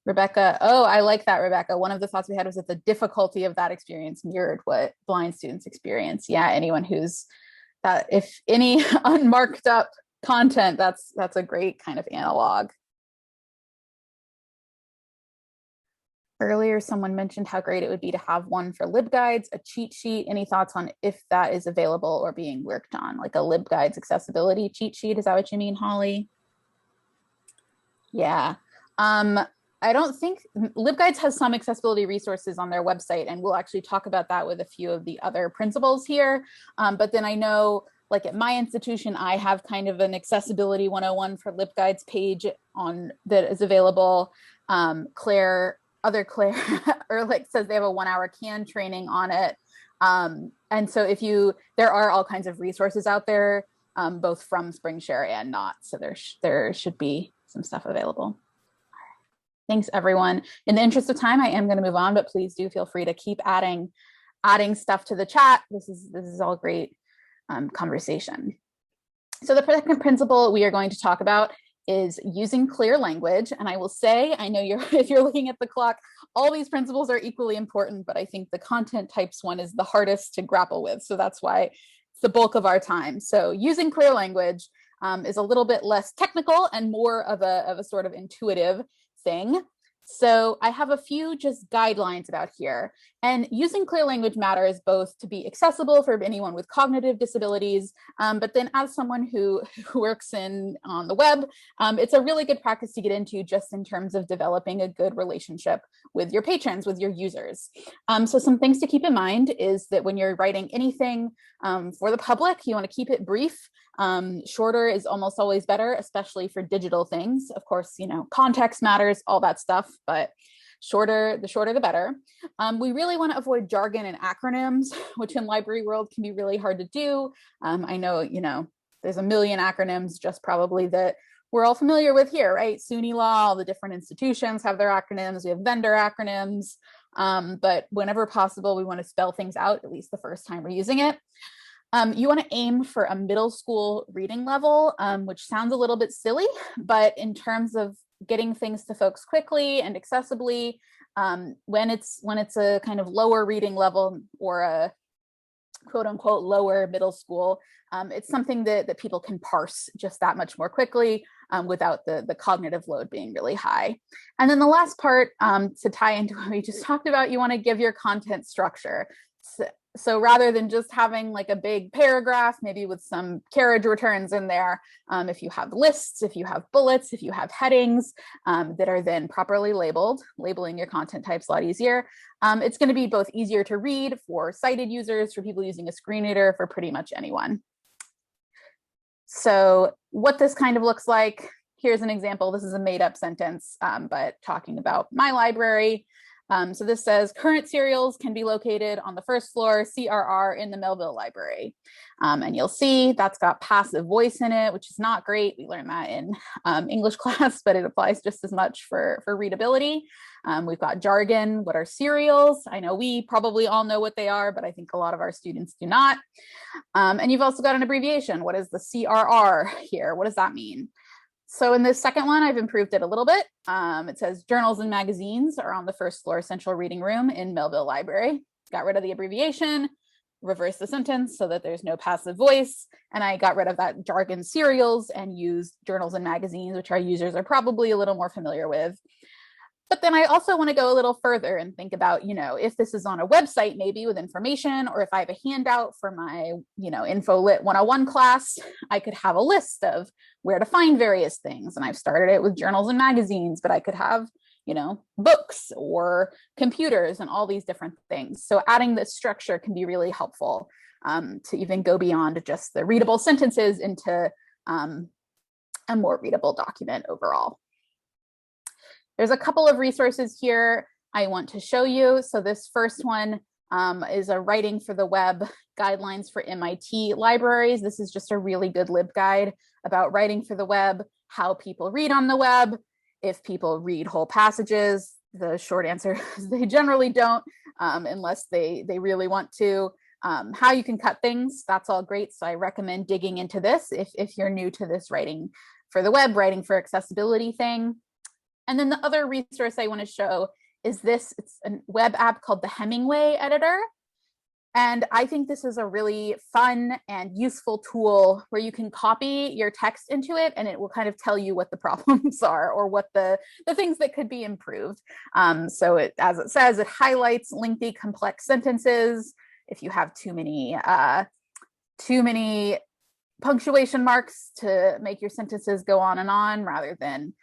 Rebecca, oh, I like that, Rebecca. One of the thoughts we had was that the difficulty of that experience mirrored what blind students experience. Yeah, anyone who's that, if any unmarked up content, that's a great kind of analog. Earlier, someone mentioned how great it would be to have one for LibGuides, a cheat sheet. Any thoughts on if that is available or being worked on, like a LibGuides accessibility cheat sheet? Is that what you mean, Holly? Yeah. I don't think LibGuides has some accessibility resources on their website, and we'll actually talk about that with a few of the other principals here. But then I know, like at my institution, I have kind of an accessibility 101 for LibGuides page on that is available. Claire Ehrlich says they have a 1-hour CAN training on it. And so there are all kinds of resources out there, both from SpringShare and not. So there should be some stuff available. Thanks, everyone. In the interest of time, I am going to move on, but please do feel free to keep adding stuff to the chat. This is all great conversation. So the second principle we are going to talk about is using clear language. And I will say, I know if you're looking at the clock, all these principles are equally important, but I think the content types one is the hardest to grapple with. So that's why it's the bulk of our time. So using clear language is a little bit less technical and more of a sort of intuitive thing. So I have a few just guidelines about here. And using clear language matters both to be accessible for anyone with cognitive disabilities, but then as someone who works on the web, it's a really good practice to get into just in terms of developing a good relationship with your patrons, with your users. So some things to keep in mind is that when you're writing anything for the public, you want to keep it brief. Shorter is almost always better, especially for digital things. Of course, context matters, all that stuff, but the shorter the better. We really want to avoid jargon and acronyms, which in library world can be really hard to do. I know, there's a million acronyms just probably that we're all familiar with here, right? SUNYLA, all the different institutions have their acronyms. We have vendor acronyms, but whenever possible, we want to spell things out, at least the first time we're using it. You want to aim for a middle school reading level, which sounds a little bit silly, but in terms of getting things to folks quickly and accessibly, when it's a kind of lower reading level or a quote unquote lower middle school, it's something that people can parse just that much more quickly without the cognitive load being really high. And then the last part, to tie into what we just talked about, you want to give your content structure. So rather than just having like a big paragraph, maybe with some carriage returns in there, if you have lists, if you have bullets, if you have headings that are then properly labeled, labeling your content types a lot easier. It's going to be both easier to read for sighted users, for people using a screen reader, for pretty much anyone. So what this kind of looks like, here's an example. This is a made up sentence, but talking about my library. So this says current serials can be located on the first floor CRR in the Melville Library. And you'll see that's got passive voice in it, which is not great. We learned that in English class, but it applies just as much for readability. We've got jargon. What are serials? I know we probably all know what they are, but I think a lot of our students do not. And you've also got an abbreviation. What is the CRR here? What does that mean? So in this second one, I've improved it a little bit. It says journals and magazines are on the first floor central reading room in Melville Library. Got rid of the abbreviation, reversed the sentence so that there's no passive voice. And I got rid of that jargon serials and used journals and magazines, which our users are probably a little more familiar with. But then I also want to go a little further and think about, if this is on a website, maybe with information, or if I have a handout for my, Info Lit 101 class, I could have a list of where to find various things. And I've started it with journals and magazines, but I could have, books or computers and all these different things. So adding this structure can be really helpful to even go beyond just the readable sentences into a more readable document overall. There's a couple of resources here I want to show you. So this first one is a writing for the web guidelines for MIT libraries. This is just a really good LibGuide about writing for the web, how people read on the web, if people read whole passages. The short answer is they generally don't unless they really want to. How you can cut things, that's all great. So I recommend digging into this if you're new to this writing for the web, writing for accessibility thing. And then the other resource I want to show is this. It's a web app called the Hemingway Editor. And I think this is a really fun and useful tool where you can copy your text into it and it will kind of tell you what the problems are or what the things that could be improved. So as it says, it highlights lengthy, complex sentences. If you have too many punctuation marks to make your sentences go on and on rather than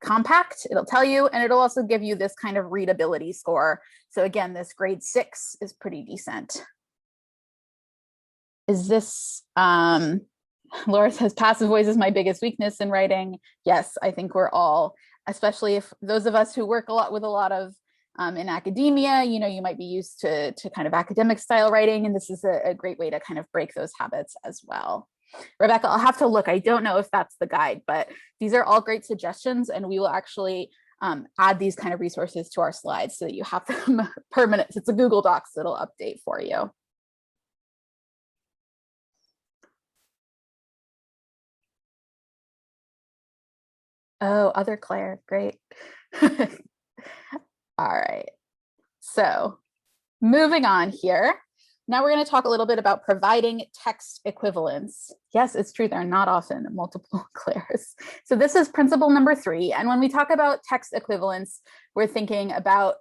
compact, it'll tell you, and it'll also give you this kind of readability score. So again, this grade 6 is pretty decent. Is this, Laura says passive voice is my biggest weakness in writing. Yes, I think we're all, especially if those of us who work a lot of in academia, you might be used to kind of academic style writing, and this is a great way to kind of break those habits as well. Rebecca, I'll have to look. I don't know if that's the guide, but these are all great suggestions, and we will actually add these kind of resources to our slides so that you have them per minute. It's a Google Docs that'll update for you. Oh, other Claire, great. All right, so moving on here. Now we're going to talk a little bit about providing text equivalents. Yes, it's true. There are not often multiple Claires. So this is principle number 3. And when we talk about text equivalents, we're thinking about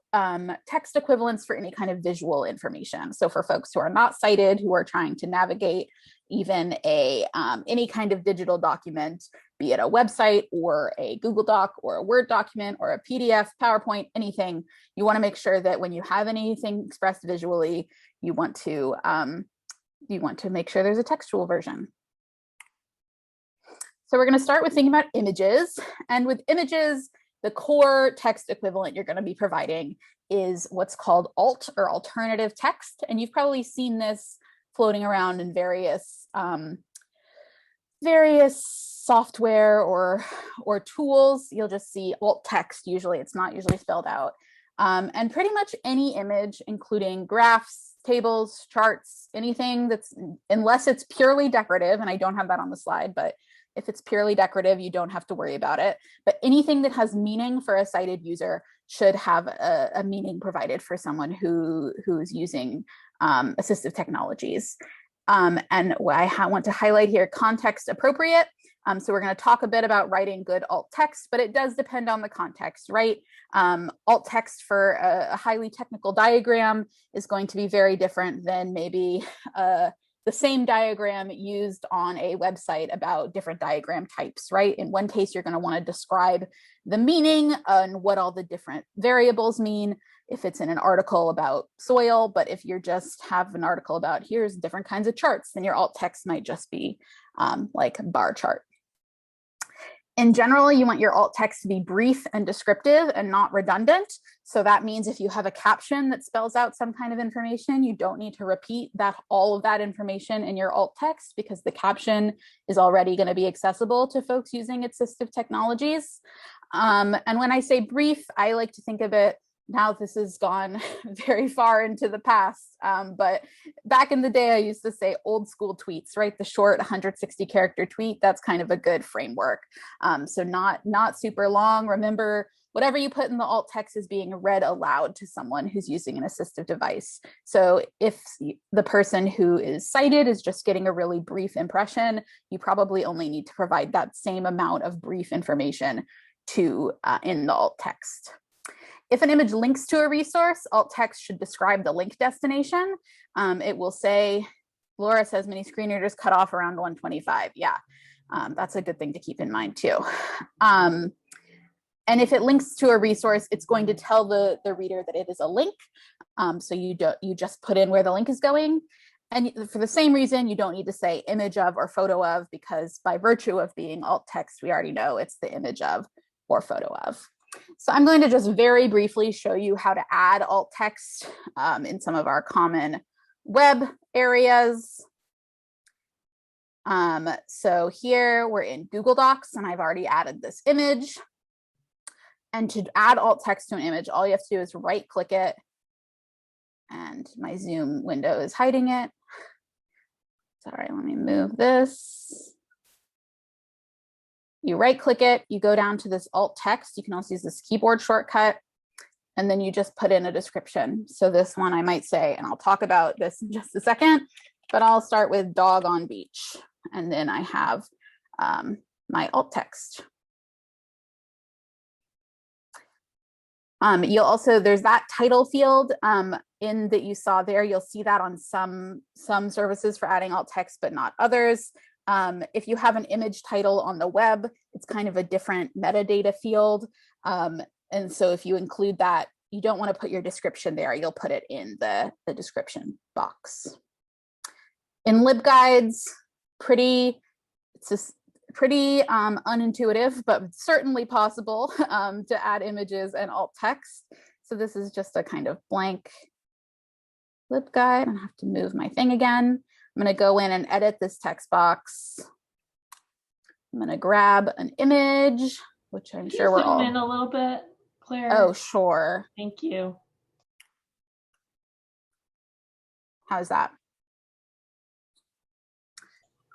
text equivalents for any kind of visual information. So for folks who are not sighted, who are trying to navigate even any kind of digital document, be it a website or a Google Doc or a Word document or a PDF, PowerPoint, anything, you want to make sure that when you have anything expressed visually, you want to make sure there's a textual version. So we're going to start with thinking about images. And with images, the core text equivalent you're going to be providing is what's called alt or alternative text. And you've probably seen this floating around in various software or tools. You'll just see alt text usually. It's not usually spelled out. And pretty much any image, including graphs, tables, charts, anything that's, unless it's purely decorative, and I don't have that on the slide, but if it's purely decorative, you don't have to worry about it. But anything that has meaning for a sighted user should have a meaning provided for someone who's using assistive technologies. And what I want to highlight here, context appropriate. So we're going to talk a bit about writing good alt text, but it does depend on the context, right? Alt text for a highly technical diagram is going to be very different than maybe the same diagram used on a website about different diagram types, right? In one case, you're going to want to describe the meaning and what all the different variables mean if it's in an article about soil, but if you're just have an article about here's different kinds of charts, then your alt text might just be like a bar chart. In general, you want your alt text to be brief and descriptive and not redundant. So that means if you have a caption that spells out some kind of information, you don't need to repeat all of that information in your alt text because the caption is already going to be accessible to folks using assistive technologies. And when I say brief, I like to think of it, now this has gone very far into the past, but back in the day, I used to say old school tweets, right? The short 160 character tweet, that's kind of a good framework. So not super long. Remember, whatever you put in the alt text is being read aloud to someone who's using an assistive device. So if the person who is sighted is just getting a really brief impression, you probably only need to provide that same amount of brief information to in the alt text. If an image links to a resource, alt text should describe the link destination. It will say, Laura says many screen readers cut off around 125. Yeah, that's a good thing to keep in mind too. And if it links to a resource, it's going to tell the reader that it is a link. So you just put in where the link is going. And for the same reason, you don't need to say image of or photo of, because by virtue of being alt text, we already know it's the image of or photo of. So I'm going to just very briefly show you how to add alt text in some of our common web areas. So here we're in Google Docs and I've already added this image. And to add alt text to an image, all you have to do is right click it. And my Zoom window is hiding it. Sorry, let me move this. You right click it, you go down to this alt text. You can also use this keyboard shortcut, and then you just put in a description. So this one I might say, and I'll talk about this in just a second, but I'll start with dog on beach. And then I have my alt text. You'll also, there's that title field in that you saw there. You'll see that on some services for adding alt text, but not others. If you have an image title on the web, it's kind of a different metadata field. And so if you include that, you don't want to put your description there. You'll put it in the description box. In LibGuides, it's just pretty unintuitive, but certainly possible to add images and alt text. So this is just a kind of blank LibGuide. I have to move my thing again. I'm going to go in and edit this text box. I'm going to grab an image, which I'm sure we're all. Zoom in a little bit, Claire. Oh, sure. Thank you. How's that?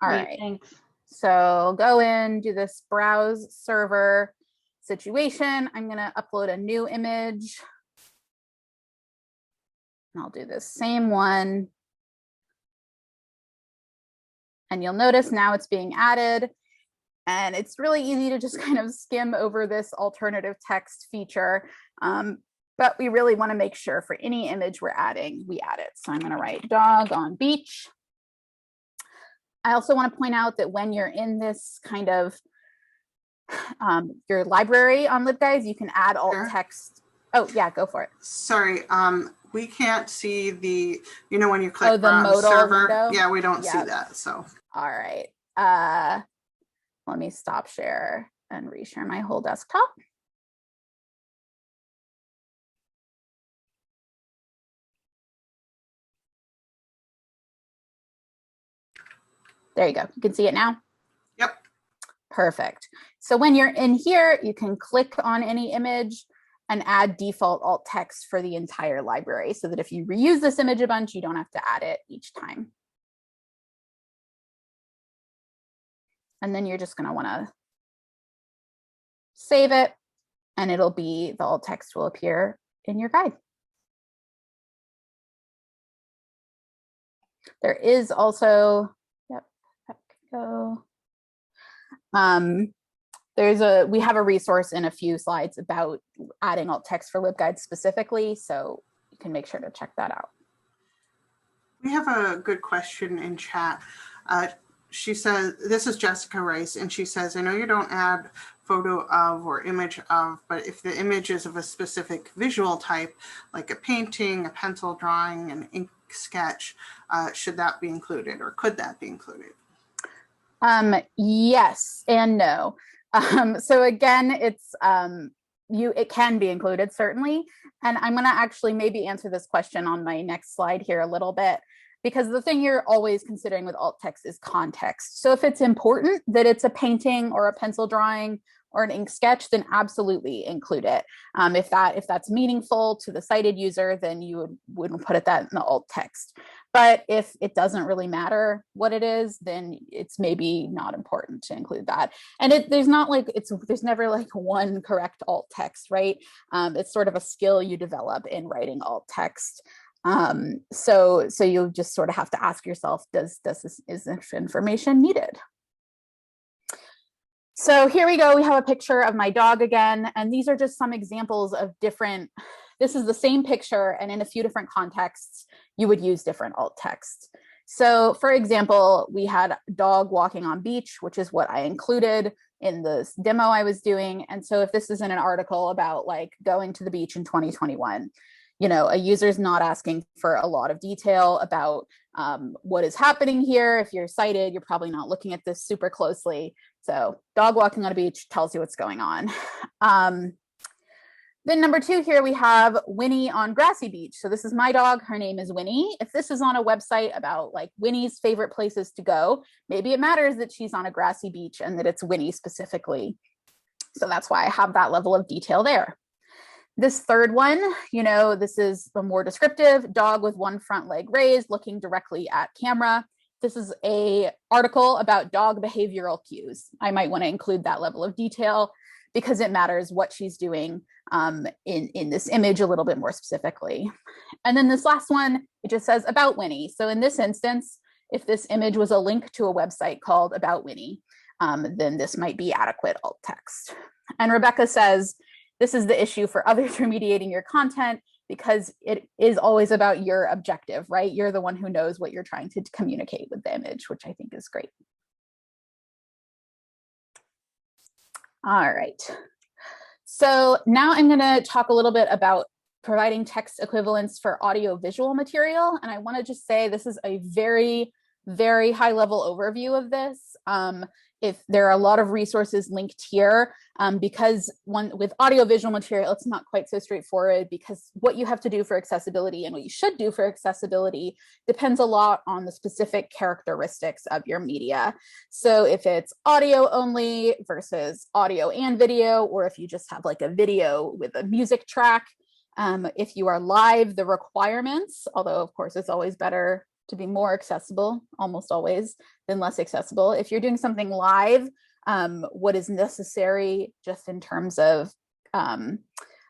All Great, right. thanks. So go in, do this browse server situation. I'm going to upload a new image. And I'll do the same one. And you'll notice now it's being added. And it's really easy to just kind of skim over this alternative text feature. But we really want to make sure for any image we're adding, we add it. So I'm going to write dog on beach. I also want to point out that when you're in this kind of your library on LibGuides, you can add alt text. Oh yeah, go for it. Sorry, we can't see the, you know, when you click the modal server. window? Yeah, we don't see Yep. that. So All right. Let me stop share and reshare my whole desktop. There you go. You can see it now. yep. Perfect. So when you're in here, you can click on any image and add default alt text for the entire library so that if you reuse this image a bunch, you don't have to add it each time. And then you're just going to want to save it, and it'll be, the alt text will appear in your guide. There is also, yep, that can go. We have a resource in a few slides about adding alt text for LibGuides specifically, so you can make sure to check that out. We have a good question in chat. She says, this is Jessica Rice, and she says, I know you don't add photo of or image of, but if the image is of a specific visual type, like a painting, a pencil drawing, an ink sketch, should that be included, or could that be included? Yes and no. So again, it's it can be included, certainly. And I'm going to actually maybe answer this question on my next slide here a little bit, because the thing you're always considering with alt text is context. So if it's important that it's a painting or a pencil drawing or an ink sketch, then absolutely include it. If that's meaningful to the sighted user, then you wouldn't put that in the alt text. But if it doesn't really matter what it is, then it's maybe not important to include that. And there's never like one correct alt text, right? It's sort of a skill you develop in writing alt text. So you just sort of have to ask yourself, is this information needed? So here we go. We have a picture of my dog again, and these are just some examples of different, this is the same picture, and in a few different contexts, you would use different alt text. So for example, we had dog walking on beach, which is what I included in the demo I was doing. And so if this is in an article about like going to the beach in 2021, you know, a user's not asking for a lot of detail about what is happening here. If you're sighted, you're probably not looking at this super closely. So dog walking on a beach tells you what's going on. Then number 2 here, we have Winnie on grassy beach. So this is my dog, her name is Winnie. If this is on a website about like Winnie's favorite places to go, maybe it matters that she's on a grassy beach and that it's Winnie specifically. So that's why I have that level of detail there. This third one, you know, this is the more descriptive, dog with one front leg raised, looking directly at camera. This is an article about dog behavioral cues. I might want to include that level of detail because it matters what she's doing in this image a little bit more specifically. And then this last one, it just says about Winnie. So in this instance, if this image was a link to a website called About Winnie, then this might be adequate alt text. And Rebecca says, this is the issue for others remediating your content because it is always about your objective, right? You're the one who knows what you're trying to communicate with the image, which I think is great. All right. So now I'm going to talk a little bit about providing text equivalents for audio visual material. And I want to just say this is a very, very high level overview of this. If there are a lot of resources linked here, because with audiovisual material, it's not quite so straightforward because what you have to do for accessibility and what you should do for accessibility depends a lot on the specific characteristics of your media. So if it's audio only versus audio and video, or if you just have like a video with a music track, if you are live, the requirements, although of course it's always better to be more accessible, almost always, than less accessible. If you're doing something live, what is necessary just in terms of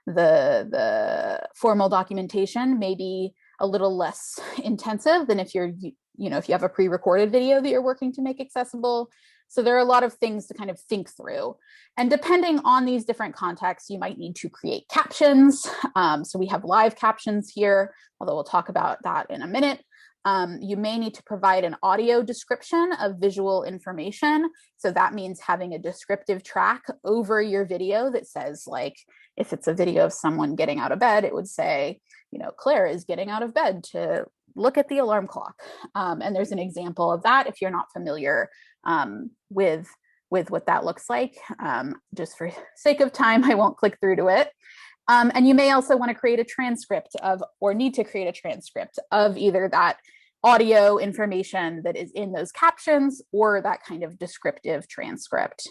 the formal documentation may be a little less intensive than if you're, if you have a pre-recorded video that you're working to make accessible. So there are a lot of things to kind of think through. And depending on these different contexts, you might need to create captions. So we have live captions here, although we'll talk about that in a minute. You may need to provide an audio description of visual information. So that means having a descriptive track over your video that says, like, if it's a video of someone getting out of bed, it would say, Claire is getting out of bed to look at the alarm clock. And there's an example of that if you're not familiar with what that looks like. Just for sake of time, I won't click through to it. And you may also want to create a transcript or need to create a transcript of either that audio information that is in those captions or that kind of descriptive transcript.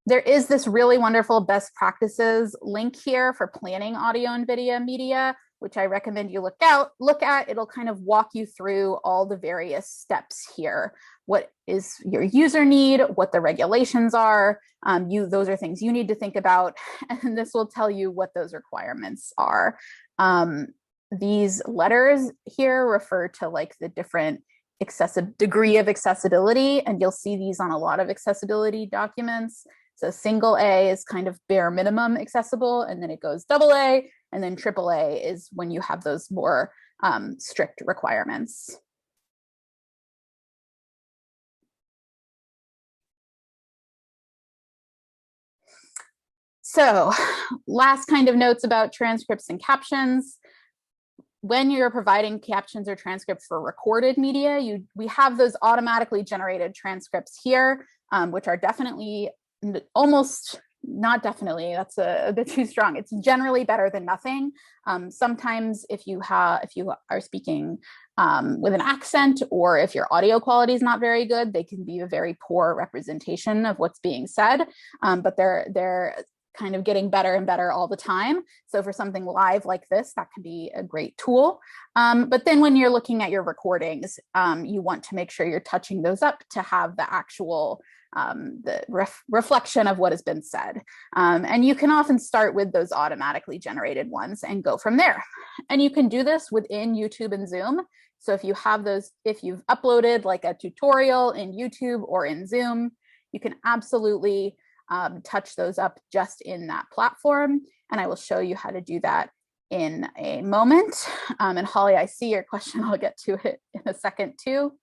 there is this really wonderful best practices link here for planning audio and video media, which I recommend you look at. It'll kind of walk you through all the various steps here. What is your user need, what the regulations are. Those are things you need to think about. And this will tell you what those requirements are. These letters here refer to like the different degree of accessibility, and you'll see these on a lot of accessibility documents. So single A is kind of bare minimum accessible, and then it goes double A, and then triple A is when you have those more strict requirements. So last kind of notes about transcripts and captions. When you're providing captions or transcripts for recorded media, we have those automatically generated transcripts here, which are definitely, almost not definitely, that's a bit too strong. It's generally better than nothing. Sometimes if you are speaking with an accent, or if your audio quality is not very good, they can be a very poor representation of what's being said, but they're kind of getting better and better all the time. So for something live like this, that can be a great tool. But then when you're looking at your recordings, you want to make sure you're touching those up to have the actual reflection of what has been said. And you can often start with those automatically generated ones and go from there. And you can do this within YouTube and Zoom. So if you have those, if you've uploaded like a tutorial in YouTube or in Zoom, you can absolutely touch those up just in that platform. And I will show you how to do that in a moment. And Holly, I see your question. I'll get to it in a second too.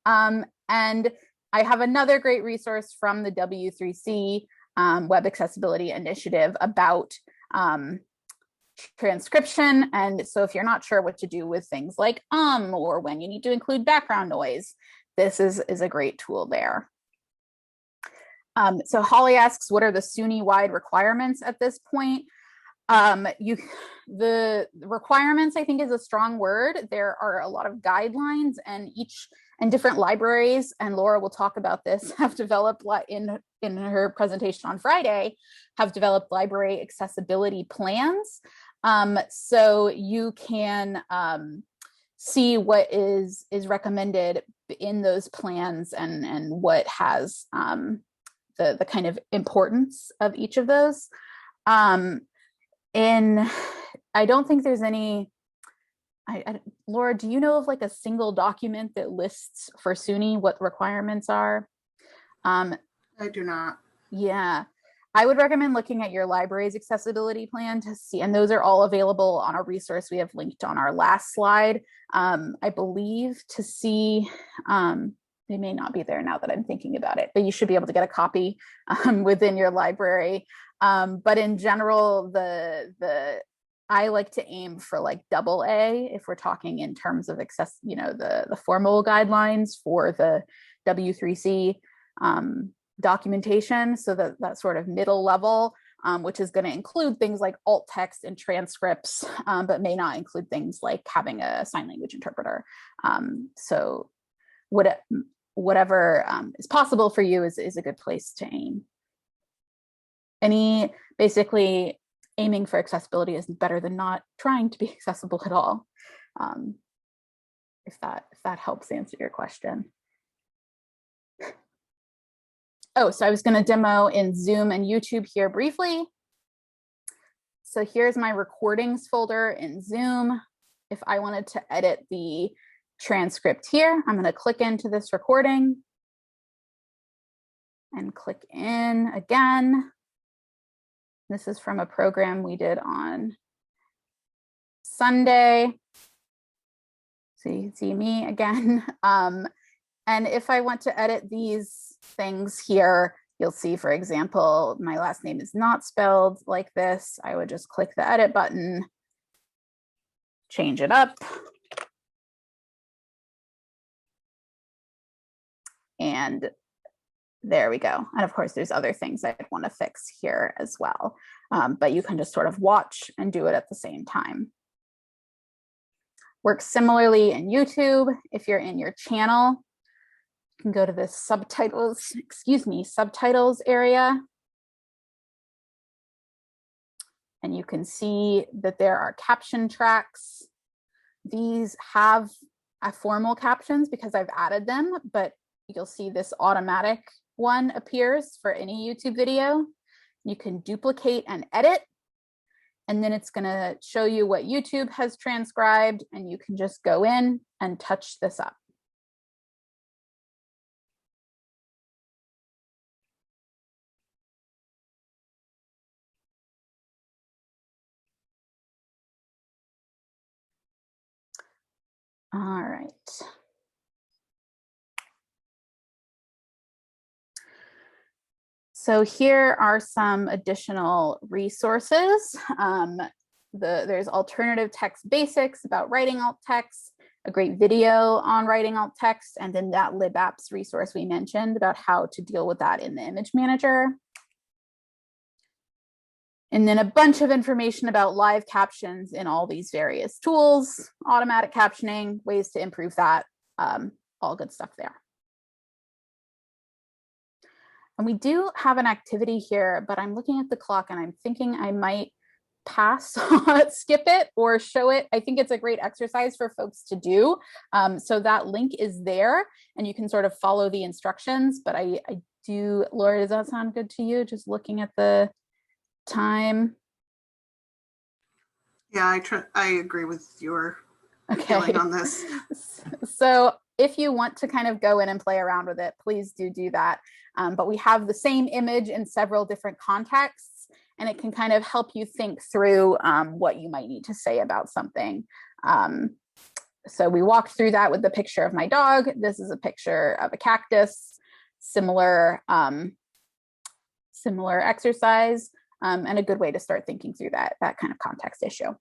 And I have another great resource from the W3C Web Accessibility Initiative about transcription. And so if you're not sure what to do with things like or when you need to include background noise, this is a great tool there. So Holly asks, what are the SUNY-wide requirements at this point? The requirements, I think, is a strong word. There are a lot of guidelines, and different libraries, and Laura will talk about this, have developed in her presentation on Friday, have developed library accessibility plans. So you can see what is recommended in those plans and what has the kind of importance of each of those. And I don't think there's any, Laura, do you know of like a single document that lists for SUNY what requirements are? I do not. Yeah, I would recommend looking at your library's accessibility plan to see, and those are all available on a resource we have linked on our last slide. I believe to see, they may not be there now that I'm thinking about it, but you should be able to get a copy within your library. But in general, I like to aim for like double A if we're talking in terms of the formal guidelines for the W3C documentation. So that sort of middle level, which is going to include things like alt text and transcripts, but may not include things like having a sign language interpreter. So whatever is possible for you is a good place to aim. Basically, aiming for accessibility is better than not trying to be accessible at all. If that helps answer your question. Oh, so I was going to demo in Zoom and YouTube here briefly. So here's my recordings folder in Zoom. If I wanted to edit the transcript here, I'm going to click into this recording and click in again. This is from a program we did on Sunday. So you can see me again. And if I want to edit these things here, you'll see, for example, my last name is not spelled like this. I would just click the edit button, change it up. And there we go. And of course, there's other things I'd want to fix here as well. But you can just sort of watch and do it at the same time. Works similarly in YouTube. If you're in your channel, you can go to this subtitles area. and you can see that there are caption tracks. These have formal captions because I've added them, but you'll see this automatic one appears for any YouTube video. You can duplicate and edit, and then it's going to show you what YouTube has transcribed, and you can just go in and touch this up. All right. So here are some additional resources. There's alternative text basics about writing alt text, a great video on writing alt text, and then that LibApps resource we mentioned about how to deal with that in the image manager. And then a bunch of information about live captions in all these various tools, automatic captioning, ways to improve that, all good stuff there. And we do have an activity here, but I'm looking at the clock and I'm thinking I might pass, skip it or show it. I think it's a great exercise for folks to do. So that link is there and you can sort of follow the instructions, but I do, Laura, does that sound good to you? Just looking at the time. Yeah, I agree with your feeling on this. So if you want to kind of go in and play around with it, please do that. But we have the same image in several different contexts, and it can kind of help you think through what you might need to say about something. So we walked through that with the picture of my dog. This is a picture of a cactus, similar exercise. And a good way to start thinking through that kind of context issue.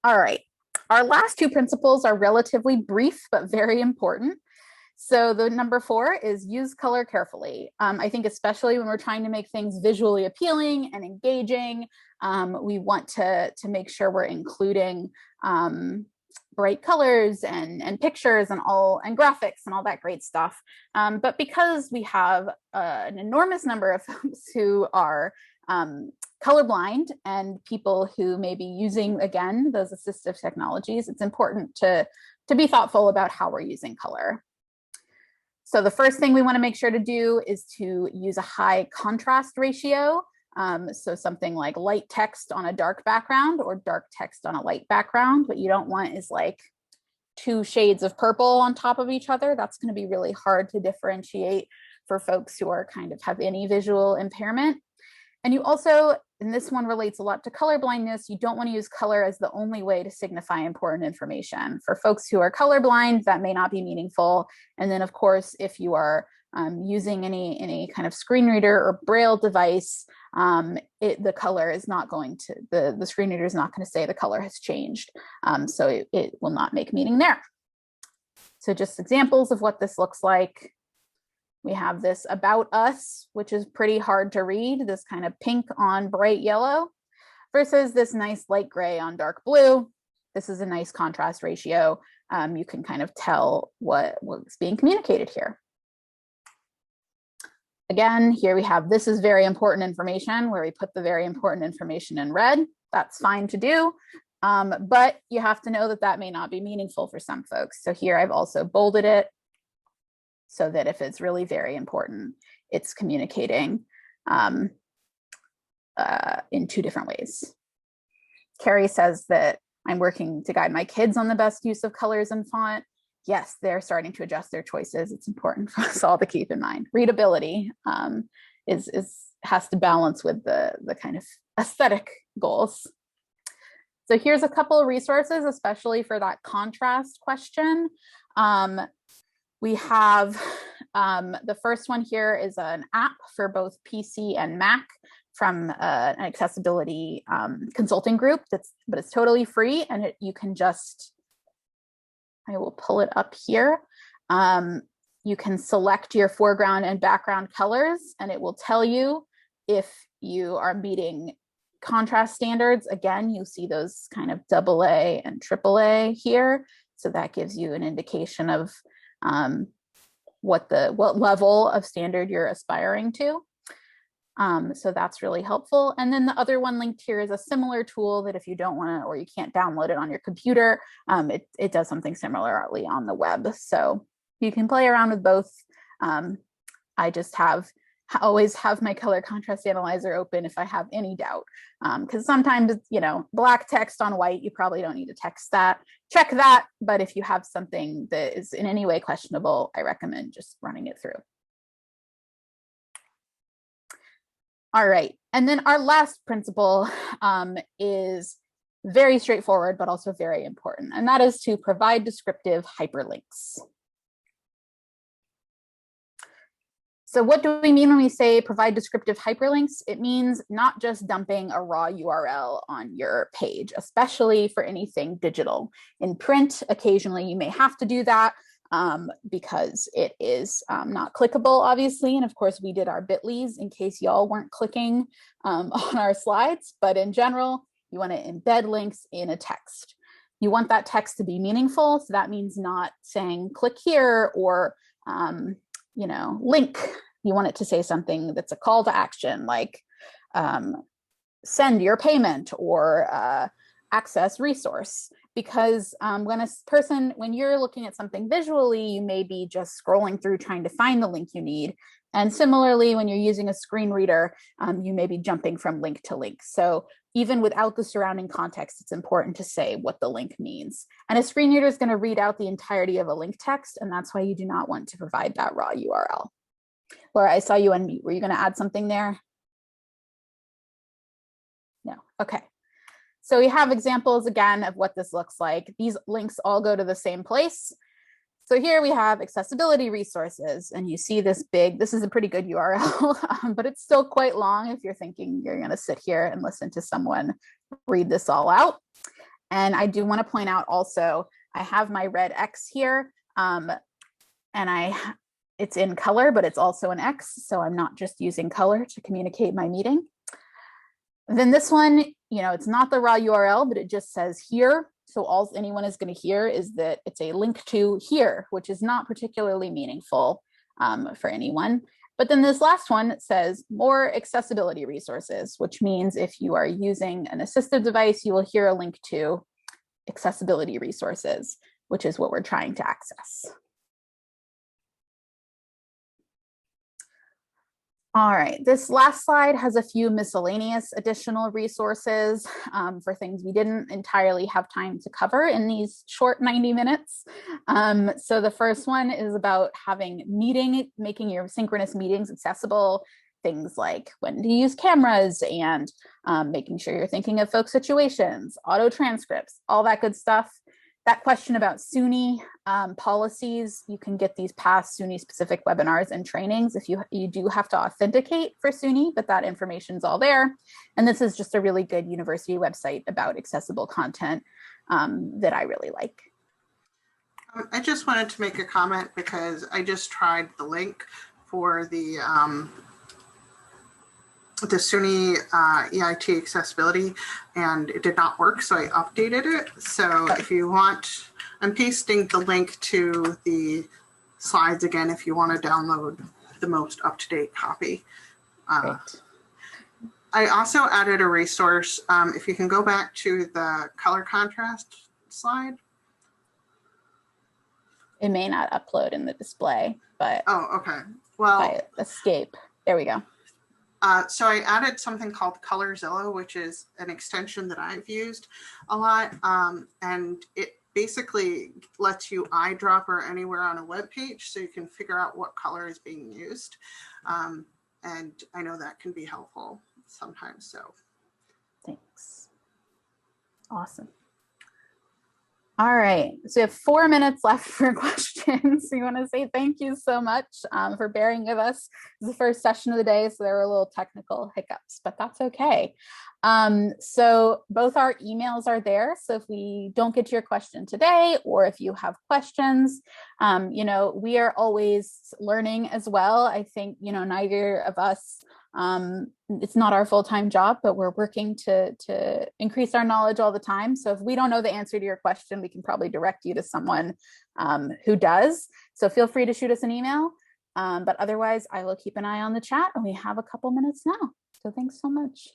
All right, our last two principles are relatively brief, but very important. So the number 4 is use color carefully. I think especially when we're trying to make things visually appealing and engaging, we want to make sure we're including bright colors and pictures and graphics and all that great stuff. But because we have an enormous number of folks who are colorblind and people who may be using, again, those assistive technologies, it's important to be thoughtful about how we're using color. So the first thing we want to make sure to do is to use a high contrast ratio. So something like light text on a dark background or dark text on a light background. What you don't want is like 2 shades of purple on top of each other. That's going to be really hard to differentiate for folks who are kind of have any visual impairment. And you also, and this one relates a lot to color blindness, you don't want to use color as the only way to signify important information. For folks who are colorblind, that may not be meaningful. And then of course, if you are using any kind of screen reader or braille device, the color is not going to, the screen reader is not going to say the color has changed. So it will not make meaning there. So just examples of what this looks like. We have this about us, which is pretty hard to read, this kind of pink on bright yellow, versus this nice light gray on dark blue. This is a nice contrast ratio. You can kind of tell what's being communicated here. Again, here we have, this is very important information, where we put the very important information in red. That's fine to do, but you have to know that that may not be meaningful for some folks. So here I've also bolded it so that if it's really very important, it's communicating in 2 different ways. Carrie says that I'm working to guide my kids on the best use of colors and font. Yes, they're starting to adjust their choices. It's important for us all to keep in mind. Readability has to balance with the kind of aesthetic goals. So here's a couple of resources, especially for that contrast question. We have the first one here is an app for both PC and Mac from an accessibility consulting group. But it's totally free, and you can just, I will pull it up here. You can select your foreground and background colors, and it will tell you if you are meeting contrast standards. Again, you see those kind of AA and AAA here. So that gives you an indication of what level of standard you're aspiring to. So that's really helpful. And then the other one linked here is a similar tool that if you don't want to, or you can't download it on your computer, it does something similarly on the web. So you can play around with both. I just always have my color contrast analyzer open if I have any doubt. Because sometimes it's, black text on white, you probably don't need to check that. But if you have something that is in any way questionable, I recommend just running it through. All right, and then our last principle is very straightforward, but also very important, and that is to provide descriptive hyperlinks. So what do we mean when we say provide descriptive hyperlinks? It means not just dumping a raw URL on your page, especially for anything digital. In print, occasionally you may have to do that, because it is not clickable, obviously. And of course, we did our bit.lys in case y'all weren't clicking on our slides. But in general, you want to embed links in a text. You want that text to be meaningful. So that means not saying click here or, link. You want it to say something that's a call to action, like send your payment or access resource. Because when you're looking at something visually, you may be just scrolling through trying to find the link you need. And similarly, when you're using a screen reader, you may be jumping from link to link. So even without the surrounding context, it's important to say what the link means. And a screen reader is going to read out the entirety of a link text, and that's why you do not want to provide that raw URL. Laura, I saw you unmute. Were you going to add something there? No. Okay. So we have examples again of what this looks like. These links all go to the same place. So here we have accessibility resources, and you see this is a pretty good URL, but it's still quite long if you're thinking you're going to sit here and listen to someone read this all out. And I do want to point out also, I have my red X here, and it's in color, but it's also an X. So I'm not just using color to communicate my meeting. Then this one, it's not the raw URL, but it just says here. So all anyone is going to hear is that it's a link to here, which is not particularly meaningful for anyone. But then this last one says more accessibility resources, which means if you are using an assistive device, you will hear a link to accessibility resources, which is what we're trying to access. All right, this last slide has a few miscellaneous additional resources for things we didn't entirely have time to cover in these short 90 minutes. So the first one is about making your synchronous meetings accessible, things like when to use cameras and making sure you're thinking of folk situations, auto transcripts, all that good stuff. That question about SUNY policies, you can get these past SUNY specific webinars and trainings if you do have to authenticate for SUNY, but that information's all there. And this is just a really good university website about accessible content that I really like. I just wanted to make a comment because I just tried the link for the SUNY EIT accessibility and it did not work, so I updated it. So if you want, I'm pasting the link to the slides again if you want to download the most up-to-date copy. I also added a resource. If you can go back to the color contrast slide. It may not upload in the display, but oh, okay. Well, escape. There we go. So I added something called ColorZilla, which is an extension that I've used a lot. And it basically lets you eyedropper anywhere on a web page so you can figure out what color is being used. And I know that can be helpful sometimes. So thanks. Awesome. All right, so we have 4 minutes left for questions. We want to say thank you so much for bearing with us. It's the first session of the day, so there were a little technical hiccups, but that's okay. So both our emails are there. So if we don't get to your question today, or if you have questions, we are always learning as well. I think, neither of us, it's not our full-time job, but we're working to increase our knowledge all the time. So if we don't know the answer to your question, we can probably direct you to someone who does. So feel free to shoot us an email. But otherwise, I will keep an eye on the chat, and we have a couple minutes now. So thanks so much.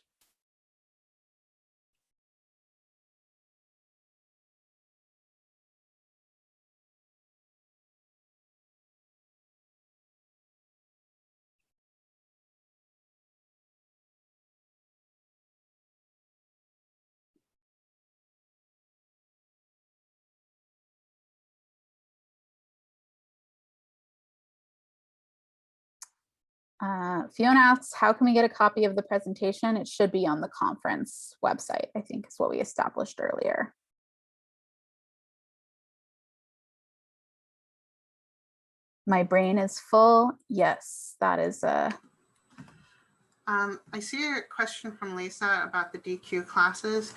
Fiona asks, how can we get a copy of the presentation? It should be on the conference website, I think is what we established earlier. My brain is full. Yes, that is a. I see a question from Lisa about the DQ classes.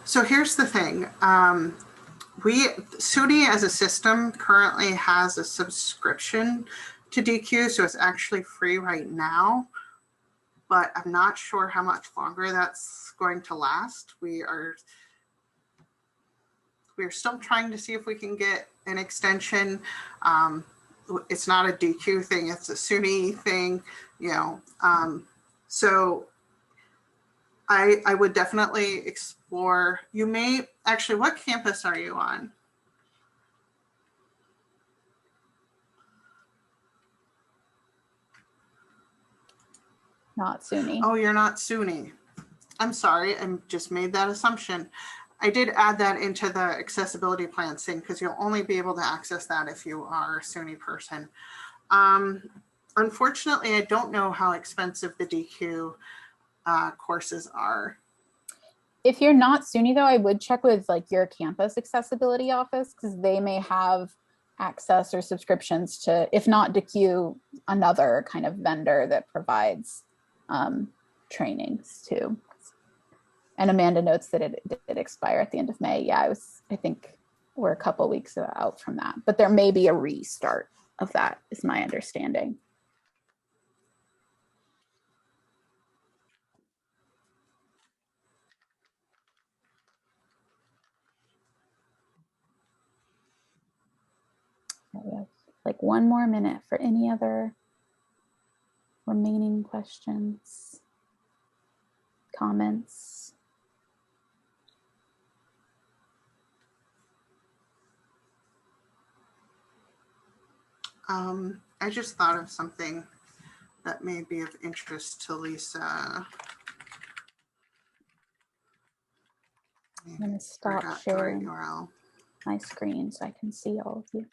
So here's the thing. SUNY as a system currently has a subscription to DQ, so it's actually free right now, but I'm not sure how much longer that's going to last. We're still trying to see if we can get an extension. It's not a DQ thing, it's a SUNY thing, you know. So I would definitely explore. You may actually, what campus are you on? Not SUNY. Oh, you're not SUNY. I'm sorry, I just made that assumption. I did add that into the accessibility plan thing because you'll only be able to access that if you are a SUNY person. Unfortunately, I don't know how expensive the DQ courses are. If you're not SUNY though, I would check with like your campus accessibility office because they may have access or subscriptions to, if not DQ, another kind of vendor that provides trainings too. And Amanda notes that it did expire at the end of May. Yeah, I think we're a couple weeks out from that, but there may be a restart of that is my understanding. We have like 1 more minute for any other remaining questions, comments. I just thought of something that may be of interest to Lisa. I'm going to stop sharing my screen so I can see all of you.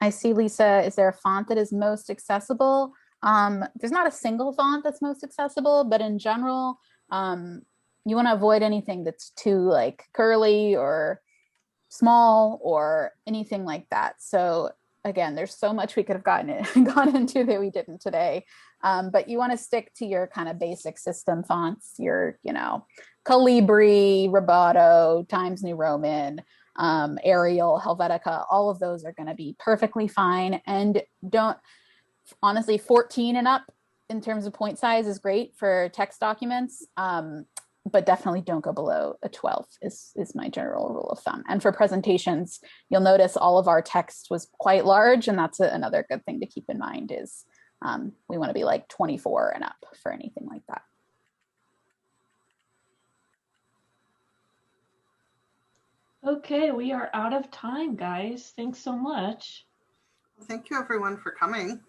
I see, Lisa, is there a font that is most accessible? There's not a single font that's most accessible, but in general, you want to avoid anything that's too like curly or small or anything like that. So again, there's so much we could have gone into that we didn't today. But you want to stick to your kind of basic system fonts, your, you know, Calibri, Roboto, Times New Roman, Arial, Helvetica, all of those are going to be perfectly fine. And honestly, 14 and up in terms of point size is great for text documents. But definitely don't go below a 12 is my general rule of thumb. And for presentations, you'll notice all of our text was quite large. And that's another good thing to keep in mind is we want to be like 24 and up for anything like that. Okay, we are out of time, guys. Thanks so much. Thank you everyone for coming.